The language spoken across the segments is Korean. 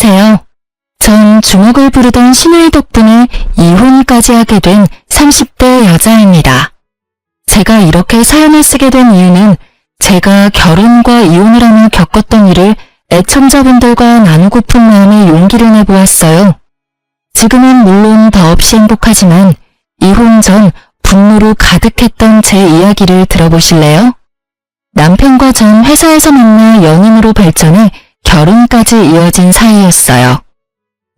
안녕하세요. 전 주먹을 부르던 신우이 덕분에 이혼까지 하게 된 30대 여자입니다. 제가 이렇게 사연을 쓰게 된 이유는 제가 결혼과 이혼을 하며 겪었던 일을 애청자분들과 나누고픈 마음에 용기를 내보았어요. 지금은 물론 더없이 행복하지만 이혼 전 분노로 가득했던 제 이야기를 들어보실래요? 남편과 전 회사에서 만나 연인으로 발전해 결혼까지 이어진 사이였어요.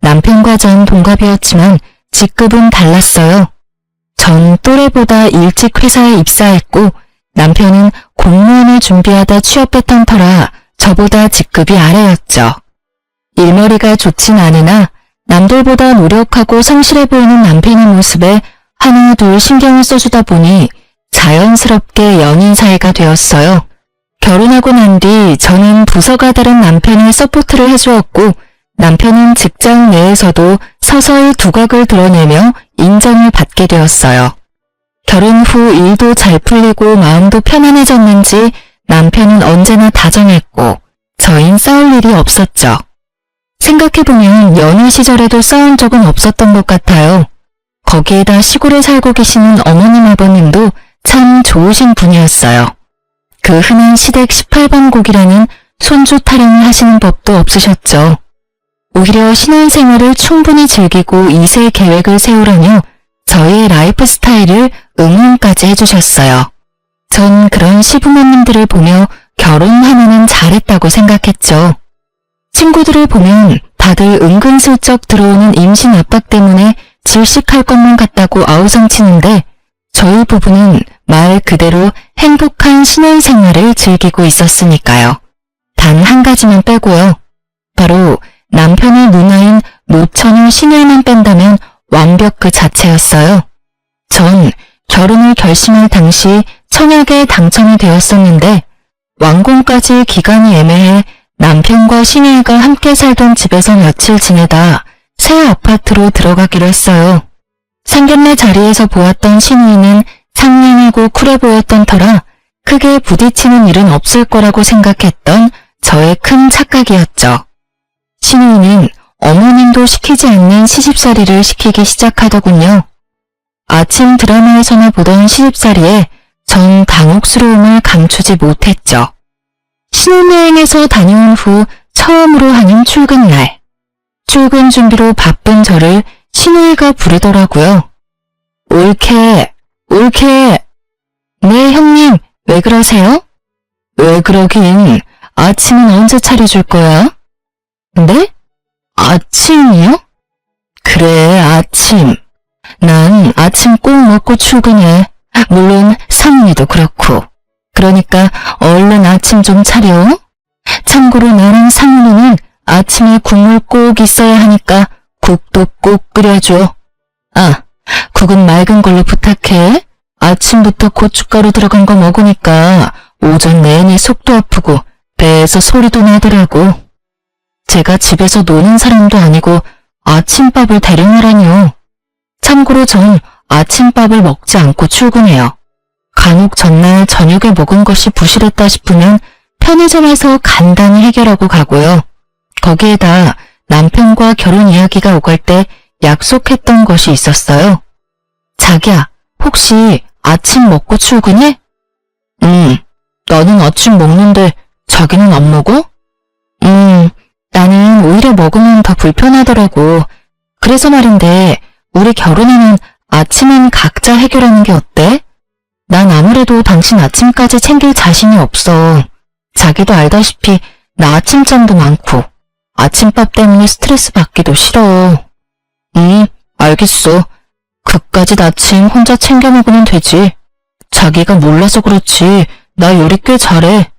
남편과 전 동갑이었지만 직급은 달랐어요. 전 또래보다 일찍 회사에 입사했고 남편은 공무원을 준비하다 취업했던 터라 저보다 직급이 아래였죠. 일머리가 좋진 않으나 남들보다 노력하고 성실해 보이는 남편의 모습에 하나 둘 신경을 써주다 보니 자연스럽게 연인 사이가 되었어요. 결혼하고 난 뒤 저는 부서가 다른 남편의 서포트를 해주었고 남편은 직장 내에서도 서서히 두각을 드러내며 인정을 받게 되었어요. 결혼 후 일도 잘 풀리고 마음도 편안해졌는지 남편은 언제나 다정했고 저흰 싸울 일이 없었죠. 생각해보면 연애 시절에도 싸운 적은 없었던 것 같아요. 거기에다 시골에 살고 계시는 어머님 아버님도 참 좋으신 분이었어요. 그 흔한 시댁 18번 곡이라는 손주 타령을 하시는 법도 없으셨죠. 오히려 신혼생활을 충분히 즐기고 2세 계획을 세우라며 저희의 라이프 스타일을 응원까지 해주셨어요. 전 그런 시부모님들을 보며 결혼하면은 잘했다고 생각했죠. 친구들을 보면 다들 은근슬쩍 들어오는 임신 압박 때문에 질식할 것만 같다고 아우성치는데 저희 부부는 말 그대로 행복한 신혼생활을 즐기고 있었으니까요. 단 한 가지만 빼고요. 바로 남편의 누나인 노처녀 신우이만 뺀다면 완벽 그 자체였어요. 전 결혼을 결심할 당시 청약에 당첨이 되었었는데 완공까지 기간이 애매해 남편과 신우이가 함께 살던 집에서 며칠 지내다 새 아파트로 들어가기로 했어요. 상견례 자리에서 보았던 신우이는 상냥하고 쿨해 보였던 터라 크게 부딪히는 일은 없을 거라고 생각했던 저의 큰 착각이었죠. 신우이는 어머님도 시키지 않는 시집살이를 시키기 시작하더군요. 아침 드라마에서나 보던 시집살이에 전 당혹스러움을 감추지 못했죠. 신혼여행에서 다녀온 후 처음으로 하는 출근날. 출근 준비로 바쁜 저를 신우이가 부르더라고요. 옳게. 네 형님, 왜 그러세요? 왜 그러긴, 아침은 언제 차려줄 거야? 네? 아침이요? 그래, 아침. 난 아침 꼭 먹고 출근해. 물론 상미도 그렇고. 그러니까 얼른 아침 좀 차려. 참고로 나랑 상미는 아침에 국물 꼭 있어야 하니까 국도 꼭 끓여줘. 아, 국은 맑은 걸로 부탁해. 아침부터 고춧가루 들어간 거 먹으니까 오전 내내 속도 아프고 배에서 소리도 나더라고. 제가 집에서 노는 사람도 아니고 아침밥을 대령하라니요. 참고로 전 아침밥을 먹지 않고 출근해요. 간혹 전날 저녁에 먹은 것이 부실했다 싶으면 편의점에서 간단히 해결하고 가고요. 거기에다 남편과 결혼 이야기가 오갈 때 약속했던 것이 있었어요. 자기야, 혹시 아침 먹고 출근해? 너는 아침 먹는데 자기는 안 먹어? 나는 오히려 먹으면 더 불편하더라고. 그래서 말인데 우리 결혼하면 아침은 각자 해결하는 게 어때? 난 아무래도 당신 아침까지 챙길 자신이 없어. 자기도 알다시피 나 아침잠도 많고 아침밥 때문에 스트레스 받기도 싫어. 알겠어. 그까짓 아침 혼자 챙겨 먹으면 되지. 자기가 몰라서 그렇지 나 요리 꽤 잘해.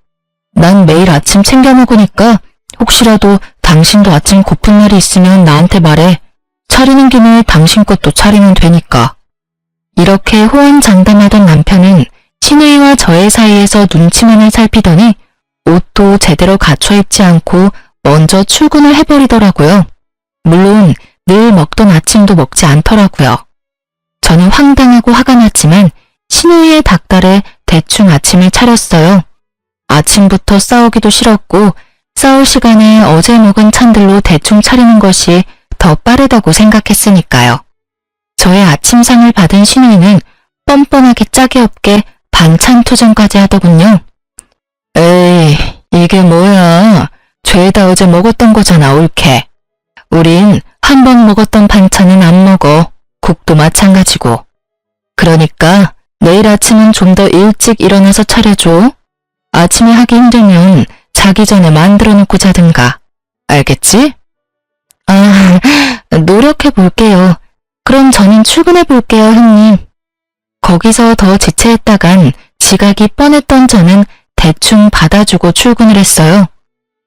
난 매일 아침 챙겨 먹으니까 혹시라도 당신도 아침 고픈 날이 있으면 나한테 말해. 차리는 김에 당신 것도 차리면 되니까. 이렇게 호언장담하던 남편은 신우이와 저의 사이에서 눈치만을 살피더니 옷도 제대로 갖춰 입지 않고 먼저 출근을 해버리더라고요. 물론 늘 먹던 아침도 먹지 않더라고요. 저는 황당하고 화가 났지만 신우이의 닭달에 대충 아침을 차렸어요. 아침부터 싸우기도 싫었고 싸울 시간에 어제 먹은 찬들로 대충 차리는 것이 더 빠르다고 생각했으니까요. 저의 아침상을 받은 신우이는 뻔뻔하게 짝이 없게 반찬 투정까지 하더군요. 에이, 이게 뭐야. 죄다 어제 먹었던 거잖아, 옳게. 우린 한 번 먹었던 반찬은 안 먹어. 국도 마찬가지고. 그러니까 내일 아침은 좀 더 일찍 일어나서 차려줘. 아침에 하기 힘들면 자기 전에 만들어 놓고 자든가. 알겠지? 아, 노력해 볼게요. 그럼 저는 출근해 볼게요, 형님. 거기서 더 지체했다간 지각이 뻔했던 저는 대충 받아주고 출근을 했어요.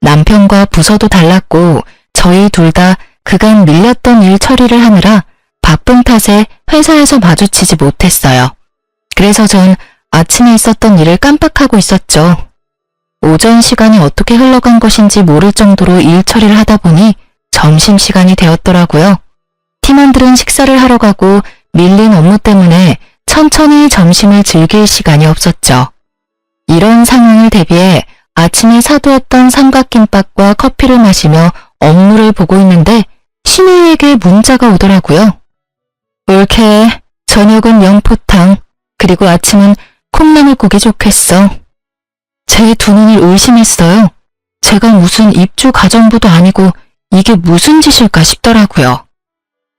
남편과 부서도 달랐고 저희 둘 다 그간 밀렸던 일 처리를 하느라 바쁜 탓에 회사에서 마주치지 못했어요. 그래서 전 아침에 있었던 일을 깜빡하고 있었죠. 오전 시간이 어떻게 흘러간 것인지 모를 정도로 일 처리를 하다 보니 점심시간이 되었더라고요. 팀원들은 식사를 하러 가고 밀린 업무 때문에 천천히 점심을 즐길 시간이 없었죠. 이런 상황을 대비해 아침에 사두었던 삼각김밥과 커피를 마시며 업무를 보고 있는데 신우이에게 문자가 오더라고요. 옳게, 저녁은 영포탕, 그리고 아침은 콩나물국이 좋겠어. 제 두 눈을 의심했어요. 제가 무슨 입주 가정부도 아니고 이게 무슨 짓일까 싶더라고요.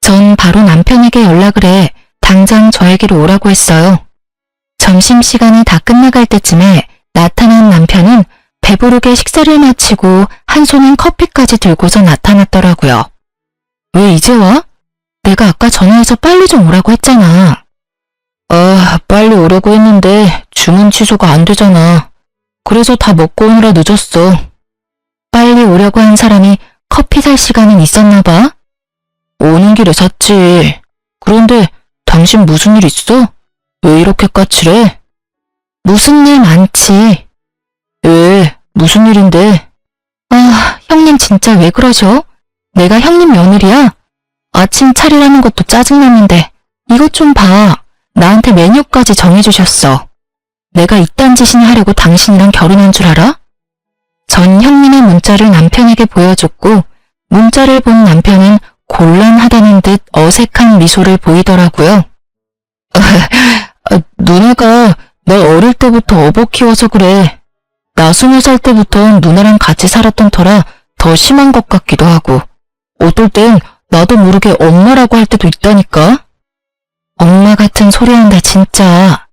전 바로 남편에게 연락을 해 당장 저에게로 오라고 했어요. 점심시간이 다 끝나갈 때쯤에 나타난 남편은 배부르게 식사를 마치고 한 손엔 커피까지 들고서 나타났더라고요. 왜 이제 와? 내가 아까 전화해서 빨리 좀 오라고 했잖아. 빨리 오라고 했는데 주문 취소가 안 되잖아. 그래서 다 먹고 오느라 늦었어. 빨리 오려고 한 사람이 커피 살 시간은 있었나 봐? 오는 길에 샀지. 그런데 당신 무슨 일 있어? 왜 이렇게 까칠해? 무슨 일 많지. 왜? 무슨 일인데? 형님 진짜 왜 그러셔? 내가 형님 며느리야? 아침 차리라는 것도 짜증나는데 이것 좀 봐. 나한테 메뉴까지 정해주셨어. 내가 이딴 짓이나 하려고 당신이랑 결혼한 줄 알아? 전 형님의 문자를 남편에게 보여줬고 문자를 본 남편은 곤란하다는 듯 어색한 미소를 보이더라고요. 누나가 나 어릴 때부터 어버 키워서 그래. 나 20살 때부터 누나랑 같이 살았던 터라 더 심한 것 같기도 하고 어떨 땐 나도 모르게 엄마라고 할 때도 있다니까. 엄마 같은 소리 한다 진짜.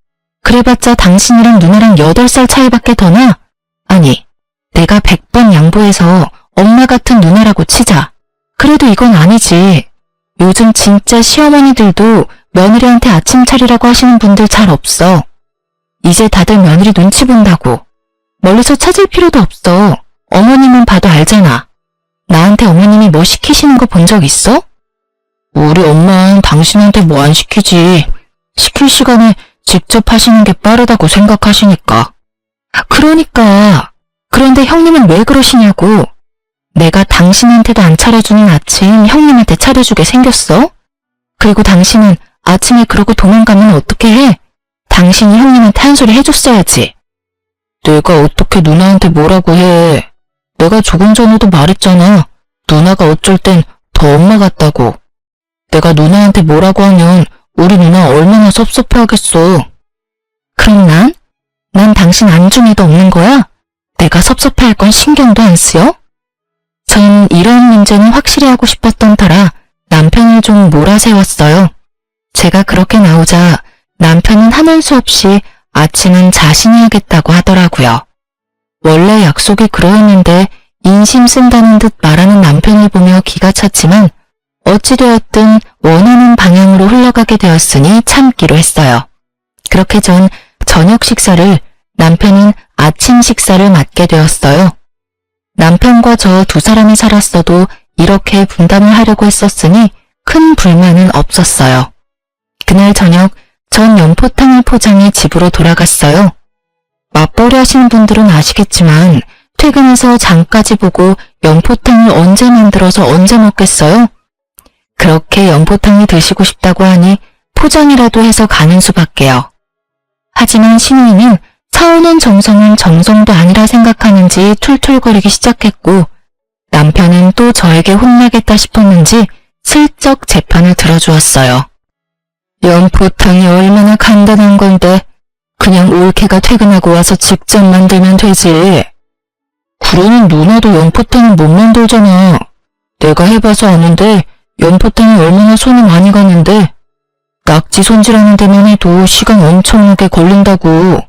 그래봤자 당신이랑 누나랑 8살 차이밖에 더 나? 아니, 내가 100번 양보해서 엄마 같은 누나라고 치자. 그래도 이건 아니지. 요즘 진짜 시어머니들도 며느리한테 아침 차리라고 하시는 분들 잘 없어. 이제 다들 며느리 눈치 본다고. 멀리서 찾을 필요도 없어. 어머님은 봐도 알잖아. 나한테 어머님이 뭐 시키시는 거 본 적 있어? 우리 엄마는 당신한테 뭐 안 시키지. 시킬 시간에 직접 하시는 게 빠르다고 생각하시니까. 그러니까. 그런데 형님은 왜 그러시냐고. 내가 당신한테도 안 차려주는 아침 형님한테 차려주게 생겼어? 그리고 당신은 아침에 그러고 도망가면 어떻게 해? 당신이 형님한테 한 소리 해줬어야지. 내가 어떻게 누나한테 뭐라고 해. 내가 조금 전에도 말했잖아. 누나가 어쩔 땐 더 엄마 같다고. 내가 누나한테 뭐라고 하면 우리 누나 얼마나 섭섭해하겠어. 그럼 난 당신 안중에도 없는 거야? 내가 섭섭해할 건 신경도 안 쓰여? 전 이런 문제는 확실히 하고 싶었던 터라 남편을 좀 몰아세웠어요. 제가 그렇게 나오자 남편은 하는 수 없이 아침은 자신이 하겠다고 하더라고요. 원래 약속이 그러했는데 인심 쓴다는 듯 말하는 남편을 보며 기가 찼지만 어찌되었든 원하는 방향으로 흘러가게 되었으니 참기로 했어요. 그렇게 전 저녁 식사를, 남편은 아침 식사를 맡게 되었어요. 남편과 저 두 사람이 살았어도 이렇게 분담을 하려고 했었으니 큰 불만은 없었어요. 그날 저녁 전 연포탕을 포장해 집으로 돌아갔어요. 맞벌이 하시는 분들은 아시겠지만 퇴근해서 장까지 보고 연포탕을 언제 만들어서 언제 먹겠어요? 그렇게 연포탕이 드시고 싶다고 하니 포장이라도 해서 가는 수밖에요. 하지만 신우이는 차오는 정성은 정성도 아니라 생각하는지 툴툴거리기 시작했고 남편은 또 저에게 혼나겠다 싶었는지 슬쩍 제 편을 들어주었어요. 연포탕이 얼마나 간단한 건데 그냥 올케가 퇴근하고 와서 직접 만들면 되지. 그러니 누나도 연포탕은 못 만들잖아. 내가 해봐서 아는데 연포탕이 얼마나 손이 많이 가는데 낙지 손질하는 데만 해도 시간 엄청나게 걸린다고.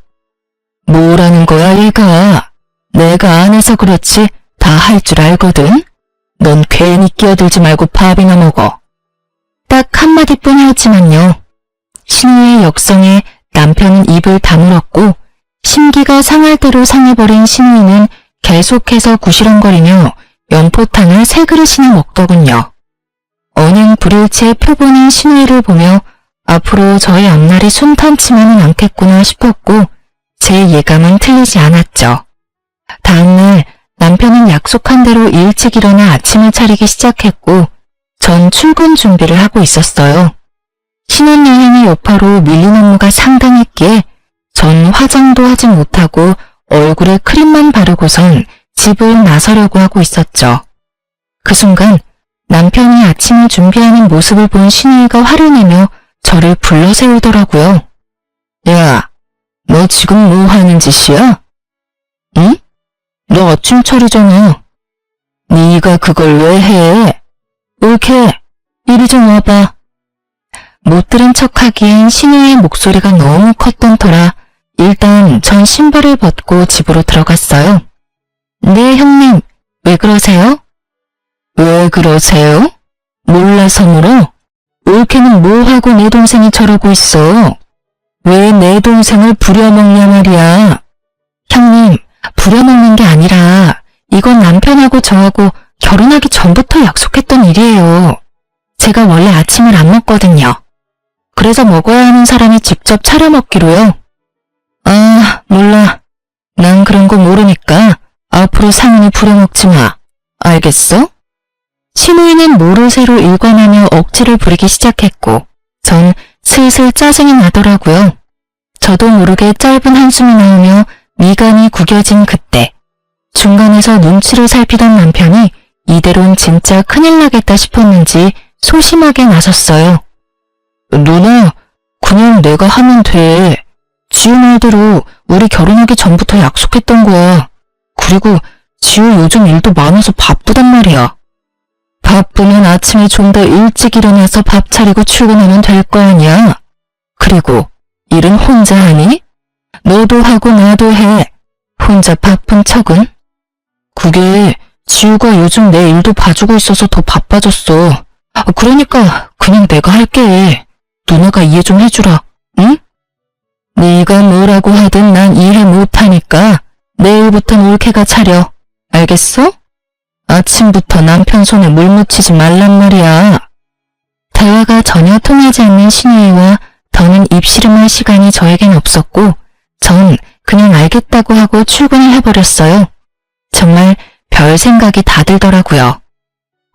뭐라는 거야 얘가. 내가 안 해서 그렇지 다 할 줄 알거든. 넌 괜히 끼어들지 말고 밥이나 먹어. 딱 한마디뿐 하였지만요. 신우의 역성에 남편은 입을 다물었고 심기가 상할 대로 상해버린 신우이는 계속해서 구시렁거리며 연포탕을 세 그릇이나 먹더군요. 언행 불일치의 표본인 신우이를 보며 앞으로 저의 앞날이 순탄치만은 않겠구나 싶었고 제 예감은 틀리지 않았죠. 다음날 남편은 약속한 대로 일찍 일어나 아침을 차리기 시작했고 전 출근 준비를 하고 있었어요. 신혼여행의 여파로 밀린 업무가 상당했기에 전 화장도 하지 못하고 얼굴에 크림만 바르고선 집을 나서려고 하고 있었죠. 그 순간 남편이 아침을 준비하는 모습을 본 신우이가 화를 내며 저를 불러 세우더라고요. 야, 너 지금 뭐 하는 짓이야? 응? 너 아침 차리잖아. 네가 그걸 왜 해? 올케, 이리 좀 와봐. 못 들은 척하기엔 신우의 목소리가 너무 컸던 터라 일단 전 신발을 벗고 집으로 들어갔어요. 네 형님, 왜 그러세요? 왜 그러세요? 몰라서 물어? 올케는 뭐하고 내 동생이 저러고 있어? 왜 내 동생을 부려먹냐 말이야. 형님, 부려먹는 게 아니라 이건 남편하고 저하고 결혼하기 전부터 약속했던 일이에요. 제가 원래 아침을 안 먹거든요. 그래서 먹어야 하는 사람이 직접 차려 먹기로요. 아, 몰라. 난 그런 거 모르니까 앞으로 상은이 부려먹지 마. 알겠어? 신우이는 모르쇠로 일관하며 억지를 부리기 시작했고 전 슬슬 짜증이 나더라고요. 저도 모르게 짧은 한숨이 나오며 미간이 구겨진 그때 중간에서 눈치를 살피던 남편이 이대로는 진짜 큰일 나겠다 싶었는지 소심하게 나섰어요. 누나, 그냥 내가 하면 돼. 지우 말대로 우리 결혼하기 전부터 약속했던 거야. 그리고 지우 요즘 일도 많아서 바쁘단 말이야. 바쁘면 아침에 좀 더 일찍 일어나서 밥 차리고 출근하면 될 거 아니야. 그리고 일은 혼자 하니? 너도 하고 나도 해. 혼자 바쁜 척은? 그게 지우가 요즘 내 일도 봐주고 있어서 더 바빠졌어. 그러니까 그냥 내가 할게. 누나가 이해 좀 해주라, 응? 네가 뭐라고 하든 난 이해 못하니까 내일부터 올케가 차려. 알겠어? 아침부터 남편 손에 물 묻히지 말란 말이야. 대화가 전혀 통하지 않는 신우이와 더는 입씨름할 시간이 저에겐 없었고 전 그냥 알겠다고 하고 출근을 해버렸어요. 정말 별 생각이 다 들더라고요.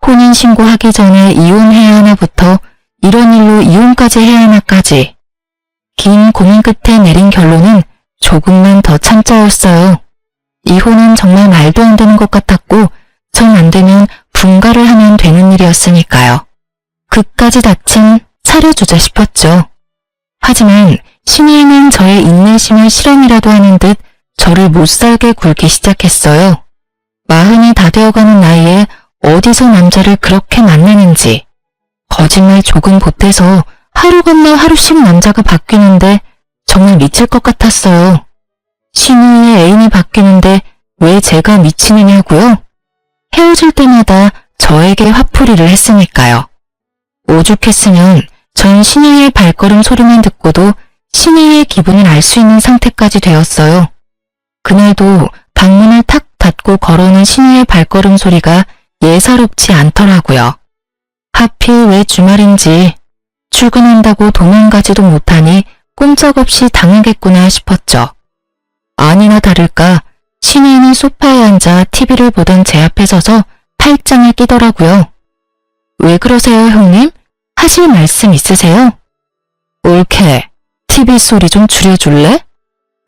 혼인신고하기 전에 이혼해야 하나부터 이런 일로 이혼까지 해야 하나까지. 긴 고민 끝에 내린 결론은 조금만 더 참자였어요. 이혼은 정말 말도 안 되는 것 같았고 정 안 되면 분가를 하면 되는 일이었으니까요. 그까지 다친 차려주자 싶었죠. 하지만 신우이는 저의 인내심을 실험이라도 하는 듯 저를 못살게 굴기 시작했어요. 40이 다 되어가는 나이에 어디서 남자를 그렇게 만나는지. 거짓말 조금 보태서 하루 건너 하루씩 남자가 바뀌는데 정말 미칠 것 같았어요. 신우이의 애인이 바뀌는데 왜 제가 미치느냐고요? 헤어질 때마다 저에게 화풀이를 했으니까요. 오죽했으면 전 신우이의 발걸음 소리만 듣고도 신우이의 기분을 알 수 있는 상태까지 되었어요. 그날도 방문을 탁 닫고 걸어오는 신우이의 발걸음 소리가 예사롭지 않더라고요. 하필 왜 주말인지 출근한다고 도망가지도 못하니 꼼짝없이 당하겠구나 싶었죠. 아니나 다를까 신우이는 소파에 앉아 TV를 보던 제 앞에 서서 팔짱을 끼더라고요. 왜 그러세요 형님? 하실 말씀 있으세요? 올케, TV 소리 좀 줄여줄래?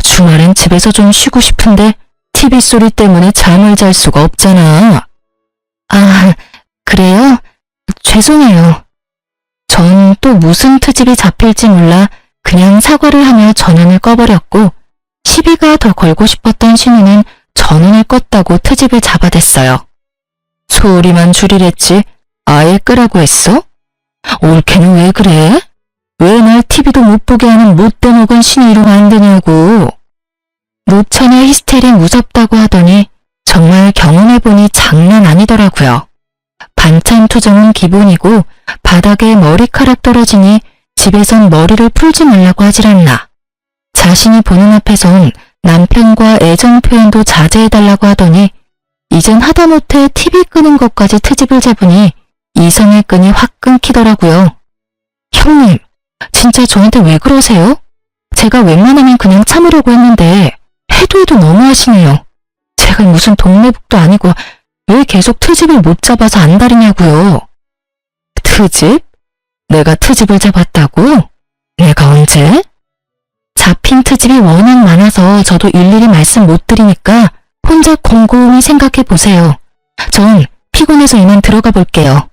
주말엔 집에서 좀 쉬고 싶은데 TV 소리 때문에 잠을 잘 수가 없잖아. 아, 그래요? 죄송해요. 전 또 무슨 트집이 잡힐지 몰라 그냥 사과를 하며 전원을 꺼버렸고 시비가 더 걸고 싶었던 신우는 전원을 껐다고 트집을 잡아댔어요. 소리만 줄이랬지 아예 끄라고 했어? 올케는 왜 그래? 왜 날 TV도 못 보게 하는 못돼 먹은 신우이로 만드냐고. 노처녀 히스테리 무섭다고 하더니 정말 경험해보니 장난 아니더라고요. 반찬 투정은 기본이고 바닥에 머리카락 떨어지니 집에선 머리를 풀지 말라고 하질 않나. 자신이 보는 앞에선 남편과 애정 표현도 자제해달라고 하더니 이젠 하다못해 TV 끄는 것까지 트집을 잡으니 이성의 끈이 확 끊기더라고요. 형님, 진짜 저한테 왜 그러세요? 제가 웬만하면 그냥 참으려고 했는데 해도 너무하시네요. 제가 무슨 동네북도 아니고 왜 계속 트집을 못 잡아서 안달이냐고요. 트집? 내가 트집을 잡았다고? 내가 언제? 잡힌 트집이 워낙 많아서 저도 일일이 말씀 못 드리니까 혼자 곰곰이 생각해 보세요. 전 피곤해서 이만 들어가 볼게요.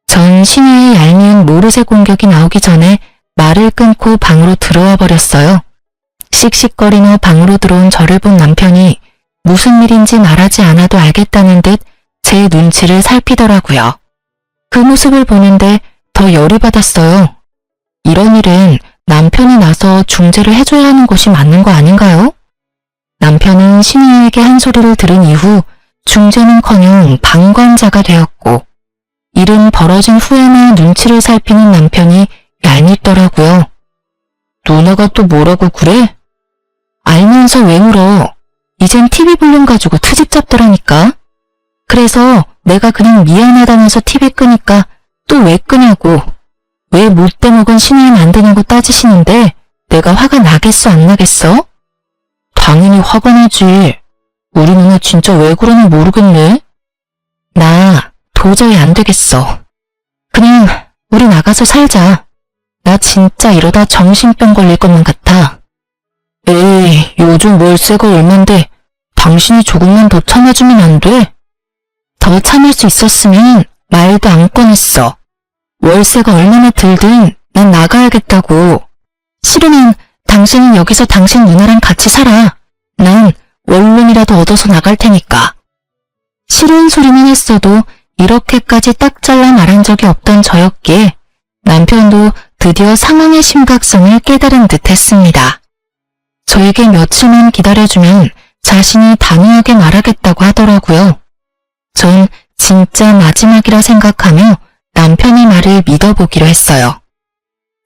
전 신우의 얄미운 모르쇠 공격이 나오기 전에 말을 끊고 방으로 들어와 버렸어요. 씩씩거리며 방으로 들어온 저를 본 남편이 무슨 일인지 말하지 않아도 알겠다는 듯 제 눈치를 살피더라고요. 그 모습을 보는데 더 열이 받았어요. 이런 일은 남편이 나서 중재를 해줘야 하는 것이 맞는 거 아닌가요? 남편은 신우에게 한 소리를 들은 이후 중재는커녕 방관자가 되었고 일은 벌어진 후에나 눈치를 살피는 남편이 얄밉더라고요. 누나가 또 뭐라고 그래? 알면서 왜 물어? 이젠 TV 볼륨 가지고 트집 잡더라니까. 그래서 내가 그냥 미안하다면서 TV 끄니까 또 왜 끄냐고. 왜 못돼 먹은 신우이 만드냐고 따지시는데 내가 화가 나겠어 안 나겠어? 당연히 화가 나지. 우리 누나 진짜 왜 그러니 모르겠네. 나 도저히 안 되겠어. 그냥 우리 나가서 살자. 나 진짜 이러다 정신병 걸릴 것만 같아. 에이, 요즘 월세가 얼만데 당신이 조금만 더 참아주면 안 돼? 더 참을 수 있었으면 말도 안 꺼냈어. 월세가 얼마나 들든 난 나가야겠다고. 싫으면 당신은 여기서 당신 누나랑 같이 살아. 난 원룸이라도 얻어서 나갈 테니까. 싫은 소리는 했어도 이렇게까지 딱 잘라 말한 적이 없던 저였기에 남편도 드디어 상황의 심각성을 깨달은 듯 했습니다. 저에게 며칠만 기다려주면 자신이 단호하게 말하겠다고 하더라고요. 전 진짜 마지막이라 생각하며 남편의 말을 믿어보기로 했어요.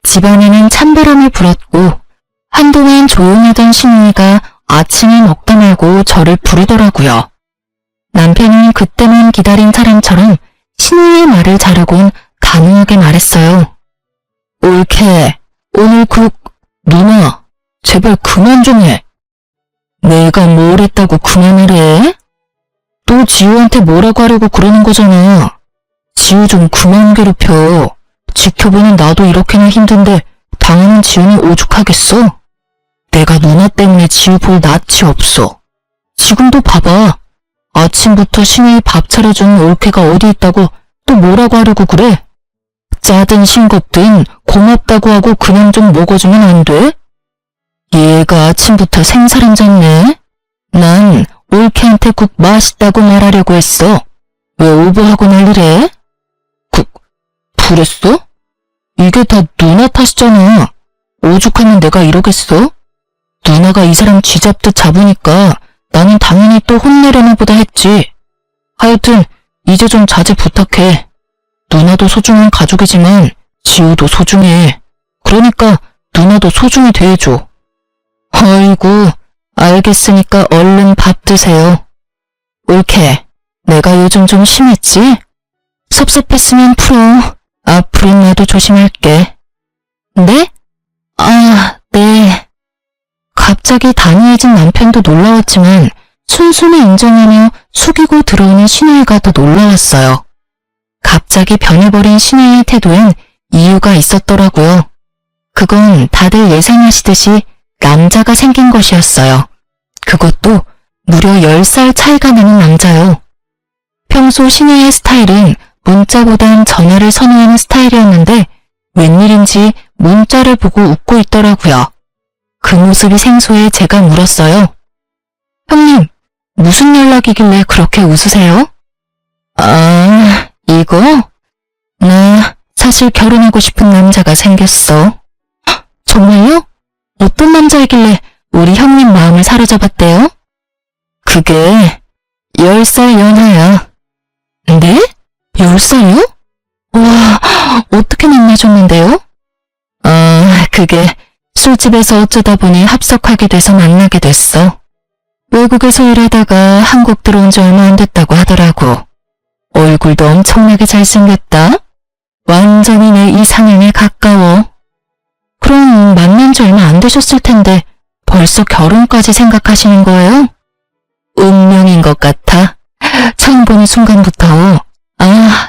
집안에는 찬바람이 불었고 한동안 조용하던 신우이가 아침을 먹다 말고 저를 부르더라고요. 남편은 그때만 기다린 사람처럼 신우이의 말을 자르곤 단호하게 말했어요. 올케, 오늘 누나, 제발 그만 좀 해. 내가 뭘 했다고 그만을 해? 또 지우한테 뭐라고 하려고 그러는 거잖아. 지우 좀 그만 괴롭혀. 지켜보는 나도 이렇게나 힘든데 당하는 지우는 오죽하겠어? 내가 누나 때문에 지우 볼 낯이 없어. 지금도 봐봐. 아침부터 신우이 밥 차려준 올케가 어디 있다고 또 뭐라고 하려고 그래? 짜든 싱겁든 고맙다고 하고 그냥 좀 먹어주면 안 돼? 얘가 아침부터 생사람 잡네? 난 올케한테 국 맛있다고 말하려고 했어. 왜 오버하고 난리래? 그랬어? 이게 다 누나 탓이잖아. 오죽하면 내가 이러겠어? 누나가 이 사람 쥐잡듯 잡으니까 나는 당연히 또 혼내려나 보다 했지. 하여튼 이제 좀 자제 부탁해. 누나도 소중한 가족이지만 지우도 소중해. 그러니까 누나도 소중히 대해줘. 아이고, 알겠으니까 얼른 밥 드세요. 올케, 내가 요즘 좀 심했지? 섭섭했으면 풀어. 앞으로 나도 조심할게. 네? 아, 네. 갑자기 단호해진 남편도 놀라웠지만 순순히 인정하며 숙이고 들어오는 신우이가 더 놀라웠어요. 갑자기 변해버린 신우이의 태도엔 이유가 있었더라고요. 그건 다들 예상하시듯이 남자가 생긴 것이었어요. 그것도 무려 10살 차이가 나는 남자요. 평소 신혜의 스타일은 문자보단 전화를 선호하는 스타일이었는데 웬일인지 문자를 보고 웃고 있더라고요. 그 모습이 생소해 제가 물었어요. 형님, 무슨 연락이길래 그렇게 웃으세요? 아, 이거? 나 사실 결혼하고 싶은 남자가 생겼어. 헉, 정말요? 어떤 남자이길래 우리 형님 마음을 사로잡았대요? 그게 10살 연하야. 네? 10살이요? 와, 어떻게 만나셨는데요? 그게 술집에서 어쩌다 보니 합석하게 돼서 만나게 됐어. 외국에서 일하다가 한국 들어온 지 얼마 안 됐다고 하더라고. 얼굴도 엄청나게 잘생겼다. 완전히 내 이상형에 가까워. 그럼 만난 지 얼마 안 되셨을 텐데 벌써 결혼까지 생각하시는 거예요? 운명인 것 같아. 처음 보는 순간부터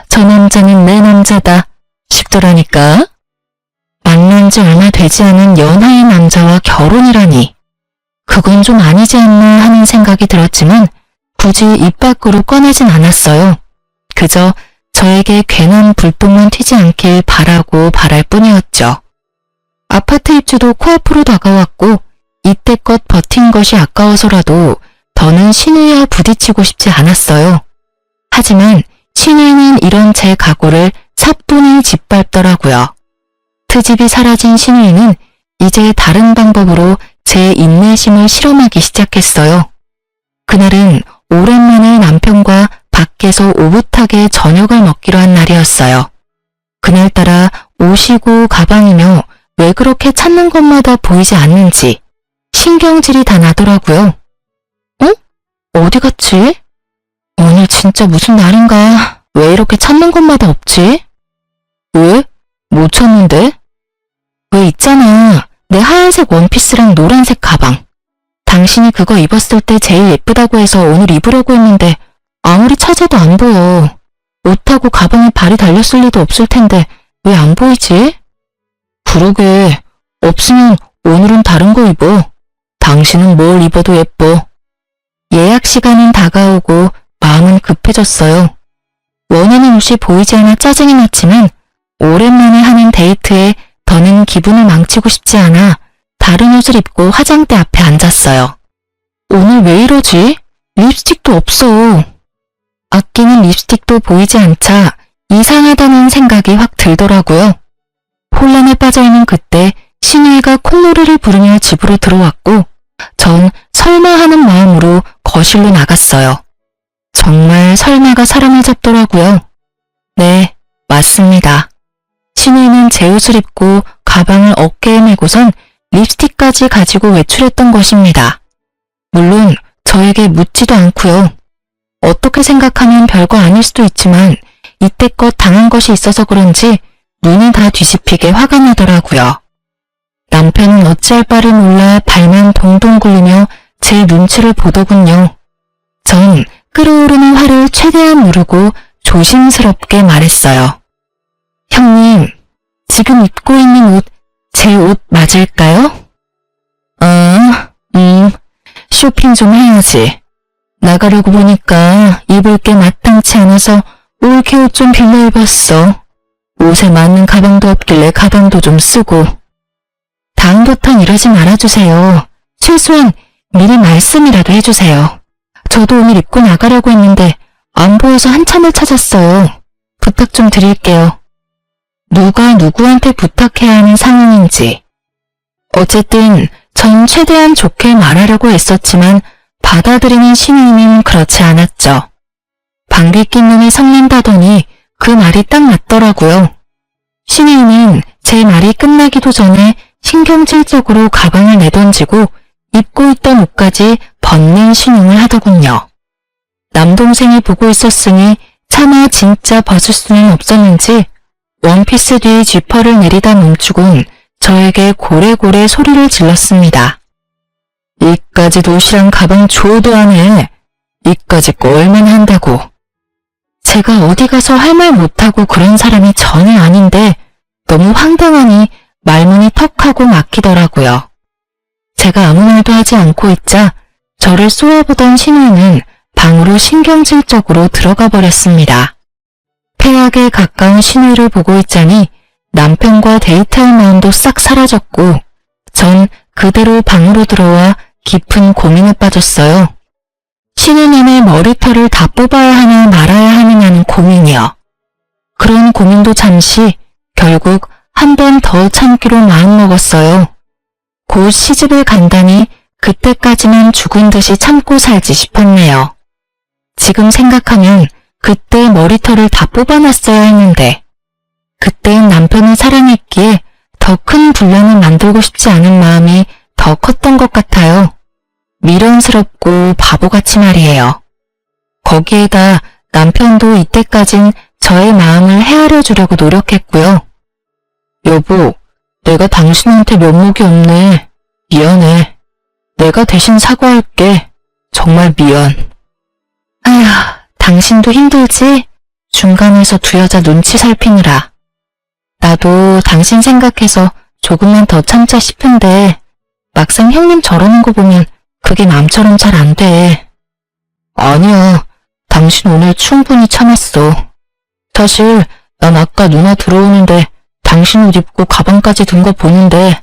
저 남자는 내 남자다 싶더라니까. 만난 지 얼마 되지 않은 연하의 남자와 결혼이라니. 그건 좀 아니지 않나 하는 생각이 들었지만 굳이 입 밖으로 꺼내진 않았어요. 그저 저에게 괜한 불똥만 튀지 않길 바라고 바랄 뿐이었죠. 아파트 입주도 코앞으로 다가왔고 이때껏 버틴 것이 아까워서라도 더는 신우이와 부딪히고 싶지 않았어요. 하지만 신우이는 이런 제 각오를 차분히 짓밟더라고요. 트집이 사라진 신우이는 이제 다른 방법으로 제 인내심을 실험하기 시작했어요. 그날은 오랜만에 남편과 밖에서 오붓하게 저녁을 먹기로 한 날이었어요. 그날따라 옷이고 가방이며 왜 그렇게 찾는 것마다 보이지 않는지 신경질이 다 나더라고요. 어디 갔지? 오늘 진짜 무슨 날인가? 왜 이렇게 찾는 것마다 없지? 왜? 못 찾는데? 왜 있잖아. 내 하얀색 원피스랑 노란색 가방. 당신이 그거 입었을 때 제일 예쁘다고 해서 오늘 입으려고 했는데 아무리 찾아도 안 보여. 옷하고 가방에 발이 달렸을 리도 없을 텐데 왜 안 보이지? 그러게. 없으면 오늘은 다른 거 입어. 당신은 뭘 입어도 예뻐. 예약 시간은 다가오고 마음은 급해졌어요. 원하는 옷이 보이지 않아 짜증이 났지만 오랜만에 하는 데이트에 더는 기분을 망치고 싶지 않아 다른 옷을 입고 화장대 앞에 앉았어요. 오늘 왜 이러지? 립스틱도 없어. 아끼는 립스틱도 보이지 않자 이상하다는 생각이 확 들더라고요. 혼란에 빠져있는 그때 신우이가 콧노래를 부르며 집으로 들어왔고 전 설마 하는 마음으로 거실로 나갔어요. 정말 설마가 사람을 잡더라고요. 네, 맞습니다. 신우이는 제 옷을 입고 가방을 어깨에 메고선 립스틱까지 가지고 외출했던 것입니다. 물론 저에게 묻지도 않고요. 어떻게 생각하면 별거 아닐 수도 있지만 이때껏 당한 것이 있어서 그런지 눈이 다 뒤집히게 화가 나더라고요. 남편은 어찌할 바를 몰라 발만 동동 굴리며 제 눈치를 보더군요. 전 끓어오르는 화를 최대한 누르고 조심스럽게 말했어요. 형님, 지금 입고 있는 옷, 제 옷 맞을까요? 쇼핑 좀 해야지. 나가려고 보니까 입을 게 마땅치 않아서 올케 옷 좀 빌려 입었어. 옷에 맞는 가방도 없길래 가방도 좀 쓰고. 다음부턴 이러지 말아주세요. 최소한 미리 말씀이라도 해주세요. 저도 오늘 입고 나가려고 했는데 안 보여서 한참을 찾았어요. 부탁 좀 드릴게요. 누가 누구한테 부탁해야 하는 상황인지. 어쨌든 전 최대한 좋게 말하려고 했었지만 받아들이는 신우이는 그렇지 않았죠. 방귀 낀 놈이 성낸다더니 그 말이 딱 맞더라고요. 신우이는 제 말이 끝나기도 전에 신경질적으로 가방을 내던지고 입고 있던 옷까지 벗는 신용을 하더군요. 남동생이 보고 있었으니 차마 진짜 벗을 수는 없었는지 원피스 뒤 지퍼를 내리다 멈추곤 저에게 고래고래 소리를 질렀습니다. 이까짓 옷이랑 가방 줘도 안 해. 이까짓 거 얼마나 한다고. 제가 어디 가서 할 말 못하고 그런 사람이 전혀 아닌데 너무 황당하니 말문이 턱하고 막히더라고요. 제가 아무 말도 하지 않고 있자 저를 쏘아보던 신우이는 방으로 신경질적으로 들어가 버렸습니다. 폐악에 가까운 신우이를 보고 있자니 남편과 데이트할 마음도 싹 사라졌고 전 그대로 방으로 들어와 깊은 고민에 빠졌어요. 신우님의 머리털을 다 뽑아야 하나 말아야 하느냐는 고민이요. 그런 고민도 잠시 결국 한 번 더 참기로 마음먹었어요. 곧 시집을 간다니 그때까지만 죽은 듯이 참고 살지 싶었네요. 지금 생각하면 그때 머리털을 다 뽑아놨어야 했는데 그땐 남편을 사랑했기에 더 큰 분란을 만들고 싶지 않은 마음이 더 컸던 것 같아요. 미련스럽고 바보같이 말이에요. 거기에다 남편도 이때까진 저의 마음을 헤아려 주려고 노력했고요. 여보, 내가 당신한테 면목이 없네. 미안해. 내가 대신 사과할게. 정말 미안. 아휴, 당신도 힘들지? 중간에서 두 여자 눈치 살피느라. 나도 당신 생각해서 조금만 더 참자 싶은데 막상 형님 저러는 거 보면 그게 마음처럼 잘 안 돼. 아니야. 당신 오늘 충분히 참았어. 사실 난 아까 누나 들어오는데 당신 옷 입고 가방까지 든 거 보는데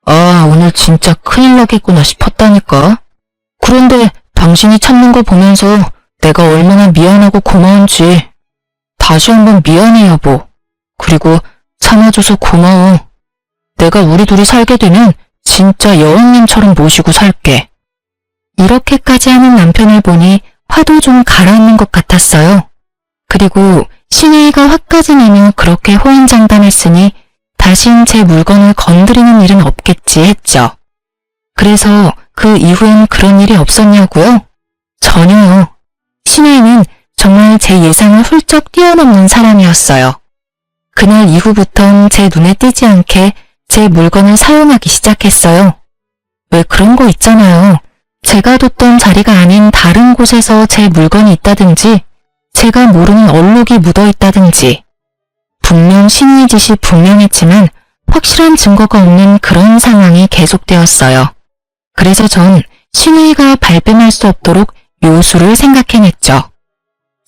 아, 오늘 진짜 큰일 나겠구나 싶었다니까. 그런데 당신이 참는 거 보면서 내가 얼마나 미안하고 고마운지 다시 한번 미안해 여보. 그리고 참아줘서 고마워. 내가 우리 둘이 살게 되면 진짜 여왕님처럼 모시고 살게. 이렇게까지 하는 남편을 보니 화도 좀 가라앉는 것 같았어요. 그리고 신우이가 화까지 내며 그렇게 호언장담했으니 다신 제 물건을 건드리는 일은 없겠지 했죠. 그래서 그 이후엔 그런 일이 없었냐고요? 전혀요. 신우이는 정말 제 예상을 훌쩍 뛰어넘는 사람이었어요. 그날 이후부턴 제 눈에 띄지 않게 제 물건을 사용하기 시작했어요. 왜 그런 거 있잖아요. 제가 뒀던 자리가 아닌 다른 곳에서 제 물건이 있다든지 제가 모르는 얼룩이 묻어있다든지 분명 신우이 짓이 분명했지만 확실한 증거가 없는 그런 상황이 계속되었어요. 그래서 전 신우이가 발뺌할 수 없도록 요수를 생각해냈죠.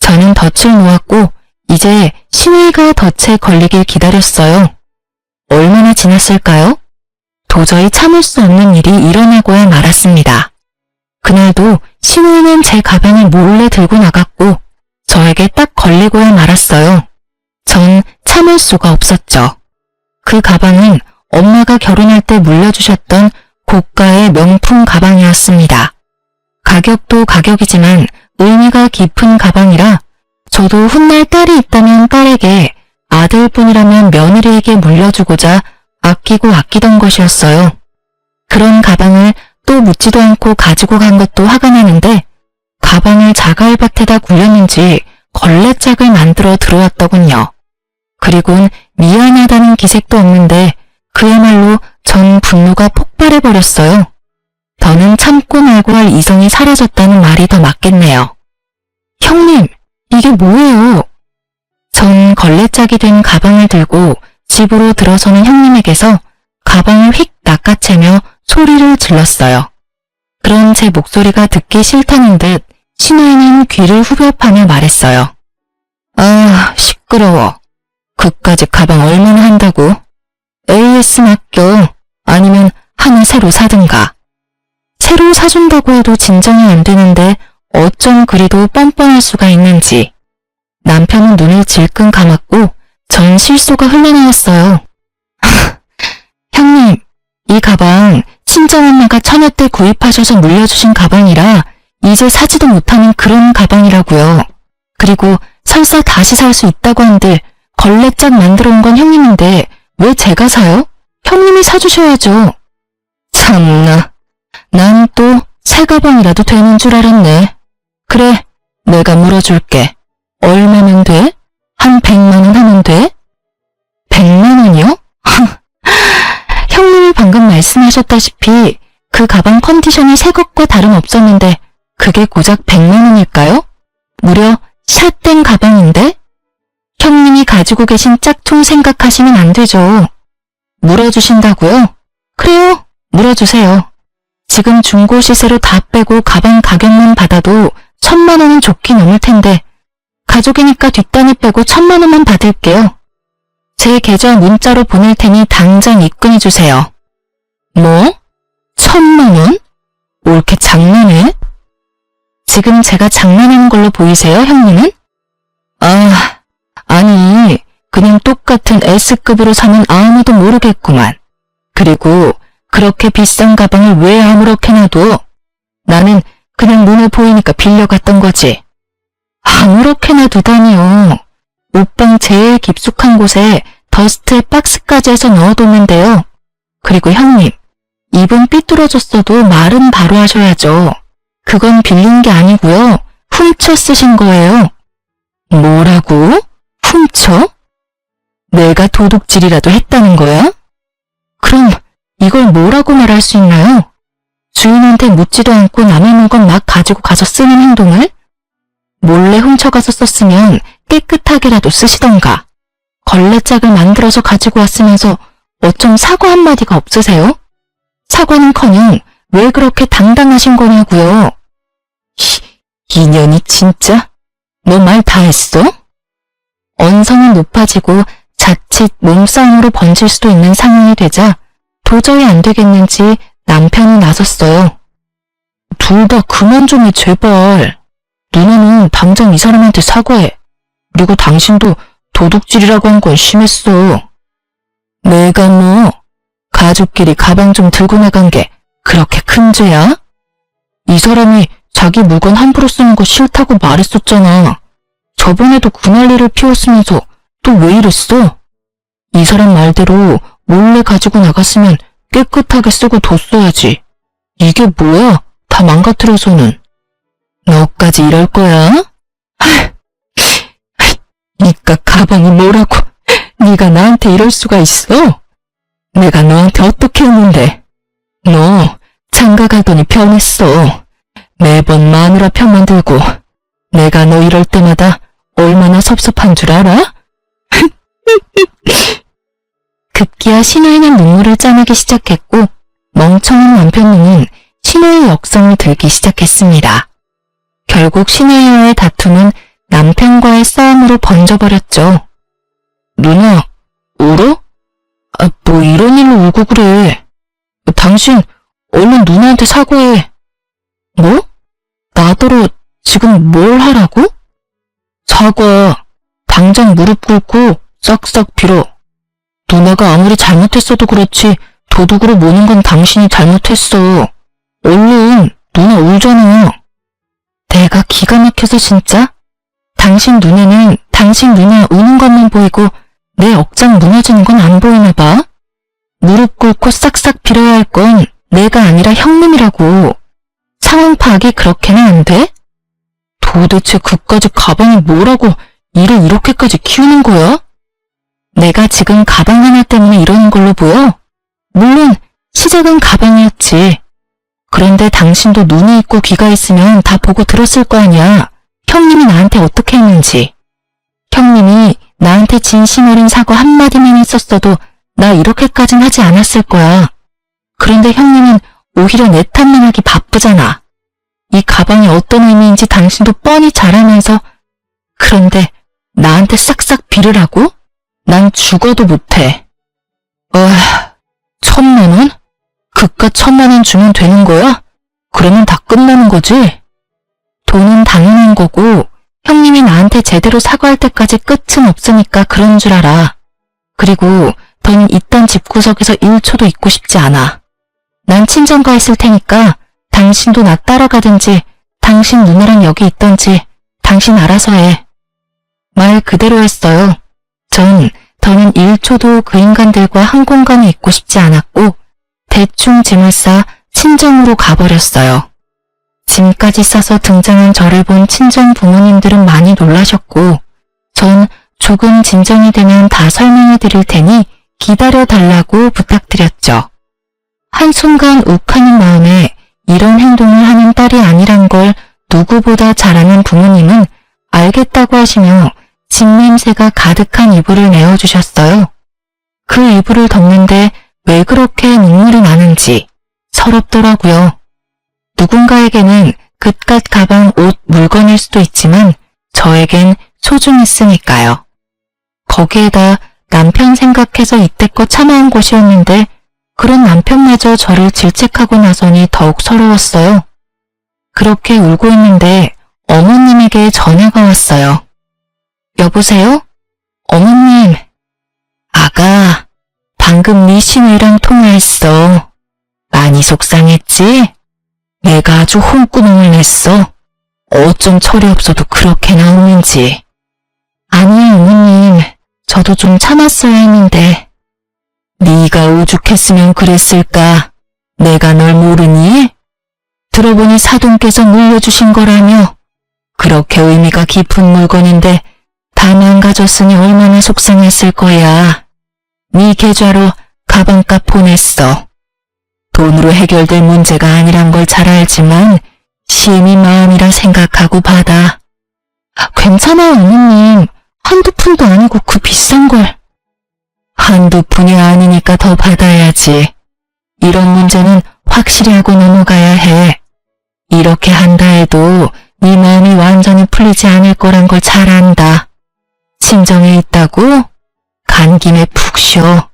저는 덫을 놓았고 이제 신우이가 덫에 걸리길 기다렸어요. 얼마나 지났을까요? 도저히 참을 수 없는 일이 일어나고야 말았습니다. 그날도 신우이는 제 가방을 몰래 들고 나갔고 저에게 딱 걸리고야 말았어요. 전 참을 수가 없었죠. 그 가방은 엄마가 결혼할 때 물려주셨던 고가의 명품 가방이었습니다. 가격도 가격이지만 의미가 깊은 가방이라 저도 훗날 딸이 있다면 딸에게, 아들뿐이라면 며느리에게 물려주고자 아끼고 아끼던 것이었어요. 그런 가방을 또 묻지도 않고 가지고 간 것도 화가 나는데 가방을 자갈밭에다 굴렸는지 걸레짝을 만들어 들어왔더군요. 그리곤 미안하다는 기색도 없는데 그야말로 전 분노가 폭발해버렸어요. 더는 참고 말고 할 이성이 사라졌다는 말이 더 맞겠네요. 형님, 이게 뭐예요? 전 걸레짝이 된 가방을 들고 집으로 들어서는 형님에게서 가방을 휙 낚아채며 소리를 질렀어요. 그런 제 목소리가 듣기 싫다는 듯 신우이는 귀를 후벼파며 말했어요. 아, 시끄러워. 그까짓 가방 얼마나 한다고? AS 맡겨. 아니면 하나 새로 사든가. 새로 사준다고 해도 진정이 안 되는데 어쩜 그리도 뻔뻔할 수가 있는지. 남편은 눈을 질끈 감았고 전 실소가 흘러나왔어요. 형님, 이 가방 친정엄마가 처녀 때 구입하셔서 물려주신 가방이라 이제 사지도 못하는 그런 가방이라고요. 그리고 설사 다시 살 수 있다고 한들 걸레짝 만들어 온 건 형님인데 왜 제가 사요? 형님이 사주셔야죠. 참나, 난 또 새 가방이라도 되는 줄 알았네. 그래, 내가 물어줄게. 얼마면 돼? 한 100만 원 하면 돼? 100만 원이요? 형님이 방금 말씀하셨다시피 그 가방 컨디션이 새 것과 다름없었는데 그게 고작 100만 원일까요? 무려 샷된 가방인데? 형님이 가지고 계신 짝퉁 생각하시면 안 되죠. 물어주신다고요? 그래요, 물어주세요. 지금 중고 시세로 다 빼고 가방 가격만 받아도 1,000만 원은 좋긴 넘을 텐데 가족이니까 뒷단에 빼고 1,000만 원만 받을게요. 제 계좌 문자로 보낼 테니 당장 입금해주세요. 뭐? 1,000만 원? 옳게 장난해? 지금 제가 장난하는 걸로 보이세요, 형님은? 아니, 그냥 똑같은 S급으로 사면 아무도 모르겠구만. 그리고 그렇게 비싼 가방을 왜 아무렇게 놔둬? 나는 그냥 눈에 보이니까 빌려갔던 거지. 아무렇게 놔두다니요. 옷방 제일 깊숙한 곳에 더스트에 박스까지 해서 넣어뒀는데요. 그리고 형님, 입은 삐뚤어졌어도 말은 바로 하셔야죠. 그건 빌린 게 아니고요. 훔쳐 쓰신 거예요. 뭐라고? 훔쳐? 내가 도둑질이라도 했다는 거야? 그럼 이걸 뭐라고 말할 수 있나요? 주인한테 묻지도 않고 남의 물건 막 가지고 가서 쓰는 행동을? 몰래 훔쳐가서 썼으면 깨끗하게라도 쓰시던가. 걸레짝을 만들어서 가지고 왔으면서 어쩜 사과 한마디가 없으세요? 사과는커녕 왜 그렇게 당당하신 거냐고요? 이년이 진짜? 너 말 다 했어? 언성이 높아지고 자칫 몸싸움으로 번질 수도 있는 상황이 되자 도저히 안 되겠는지 남편이 나섰어요. 둘 다 그만 좀 해, 제발. 누나는 당장 이 사람한테 사과해. 그리고 당신도 도둑질이라고 한 건 심했어. 내가 뭐 가족끼리 가방 좀 들고 나간 게 그렇게 큰 죄야? 이 사람이 자기 물건 함부로 쓰는 거 싫다고 말했었잖아. 저번에도 그 난리를 피웠으면서 또 왜 이랬어? 이 사람 말대로 몰래 가지고 나갔으면 깨끗하게 쓰고 뒀어야지. 이게 뭐야? 다 망가뜨려서는. 너까지 이럴 거야? 니까 가방이 뭐라고? 네가 나한테 이럴 수가 있어? 내가 너한테 어떻게 했는데? 너 장가 가더니 변했어. 매번 마누라 편만 들고 내가 너 이럴 때마다 얼마나 섭섭한 줄 알아? 급기야 신우이는 눈물을 짜내기 시작했고 멍청한 남편님은 신우의 역성을 들기 시작했습니다. 결국 신우이와의 다툼은 남편과의 싸움으로 번져버렸죠. 누나, 울어? 뭐 이런 일로 울고 그래. 당신 얼른 누나한테 사과해. 뭐? 나더러 지금 뭘 하라고? 사과. 당장 무릎 꿇고 싹싹 빌어. 누나가 아무리 잘못했어도 그렇지 도둑으로 모는 건 당신이 잘못했어. 얼른, 누나 울잖아. 내가 기가 막혀서 진짜? 당신 눈에는 당신 누나 우는 것만 보이고 내 억장 무너지는 건 안 보이나 봐? 무릎 꿇고 싹싹 빌어야 할 건 내가 아니라 형님이라고. 상황 파악이 그렇게는 안 돼? 도대체 그까짓 가방이 뭐라고 일을 이렇게까지 키우는 거야? 내가 지금 가방 하나 때문에 이러는 걸로 보여? 물론 시작은 가방이었지. 그런데 당신도 눈이 있고 귀가 있으면 다 보고 들었을 거 아니야. 형님이 나한테 어떻게 했는지. 형님이 나한테 진심 어린 사과 한마디만 했었어도 나 이렇게까진 하지 않았을 거야. 그런데 형님은 오히려 내 탓만 하기 바쁘잖아. 이 가방이 어떤 의미인지 당신도 뻔히 잘 알면서. 그런데 나한테 싹싹 빌으라고? 난 죽어도 못해. 1,000만 원? 그깟 1,000만 원 주면 되는 거야? 그러면 다 끝나는 거지? 돈은 당연한 거고 형님이 나한테 제대로 사과할 때까지 끝은 없으니까 그런 줄 알아. 그리고 더는 이딴 집구석에서 1초도 있고 싶지 않아. 난 친정가 있을 테니까 당신도 나 따라가든지 당신 누나랑 여기 있던지 당신 알아서 해. 말 그대로 했어요. 더는 1초도 그 인간들과 한 공간에 있고 싶지 않았고 대충 짐을 싸 친정으로 가버렸어요. 짐까지 싸서 등장한 저를 본 친정 부모님들은 많이 놀라셨고 전 조금 진정이 되면 다 설명해 드릴 테니 기다려달라고 부탁드렸죠. 한순간 욱하는 마음에 이런 행동을 하는 딸이 아니란 걸 누구보다 잘 아는 부모님은 알겠다고 하시며 집냄새가 가득한 이불을 내어주셨어요. 그 이불을 덮는데 왜 그렇게 눈물이 나는지 철없더라고요. 누군가에게는 그깟 가방, 옷, 물건일 수도 있지만 저에겐 소중했으니까요. 거기에다 남편 생각해서 이때껏 참아온 것이었는데 그런 남편마저 저를 질책하고 나서니 더욱 서러웠어요. 그렇게 울고 있는데 어머님에게 전화가 왔어요. 여보세요? 어머님. 아가, 방금 네 시누이랑 통화했어. 많이 속상했지? 내가 아주 혼구멍을 냈어. 어쩜 철이 없어도 그렇게 나오는지. 아니에요, 어머님. 저도 좀 참았어야 했는데. 네가 오죽했으면 그랬을까? 내가 널 모르니? 들어보니 사돈께서 물려주신 거라며. 그렇게 의미가 깊은 물건인데 다 망가졌으니 얼마나 속상했을 거야. 네 계좌로 가방값 보냈어. 돈으로 해결될 문제가 아니란 걸 잘 알지만 시엠이 마음이라 생각하고 받아. 괜찮아요, 어머님. 한두 푼도 아니고 그 비싼 걸. 한두 푼이 아니니까 더 받아야지. 이런 문제는 확실히 하고 넘어가야 해. 이렇게 한다 해도 네 마음이 완전히 풀리지 않을 거란 걸 잘 안다. 친정에 있다고? 간 김에 푹 쉬어.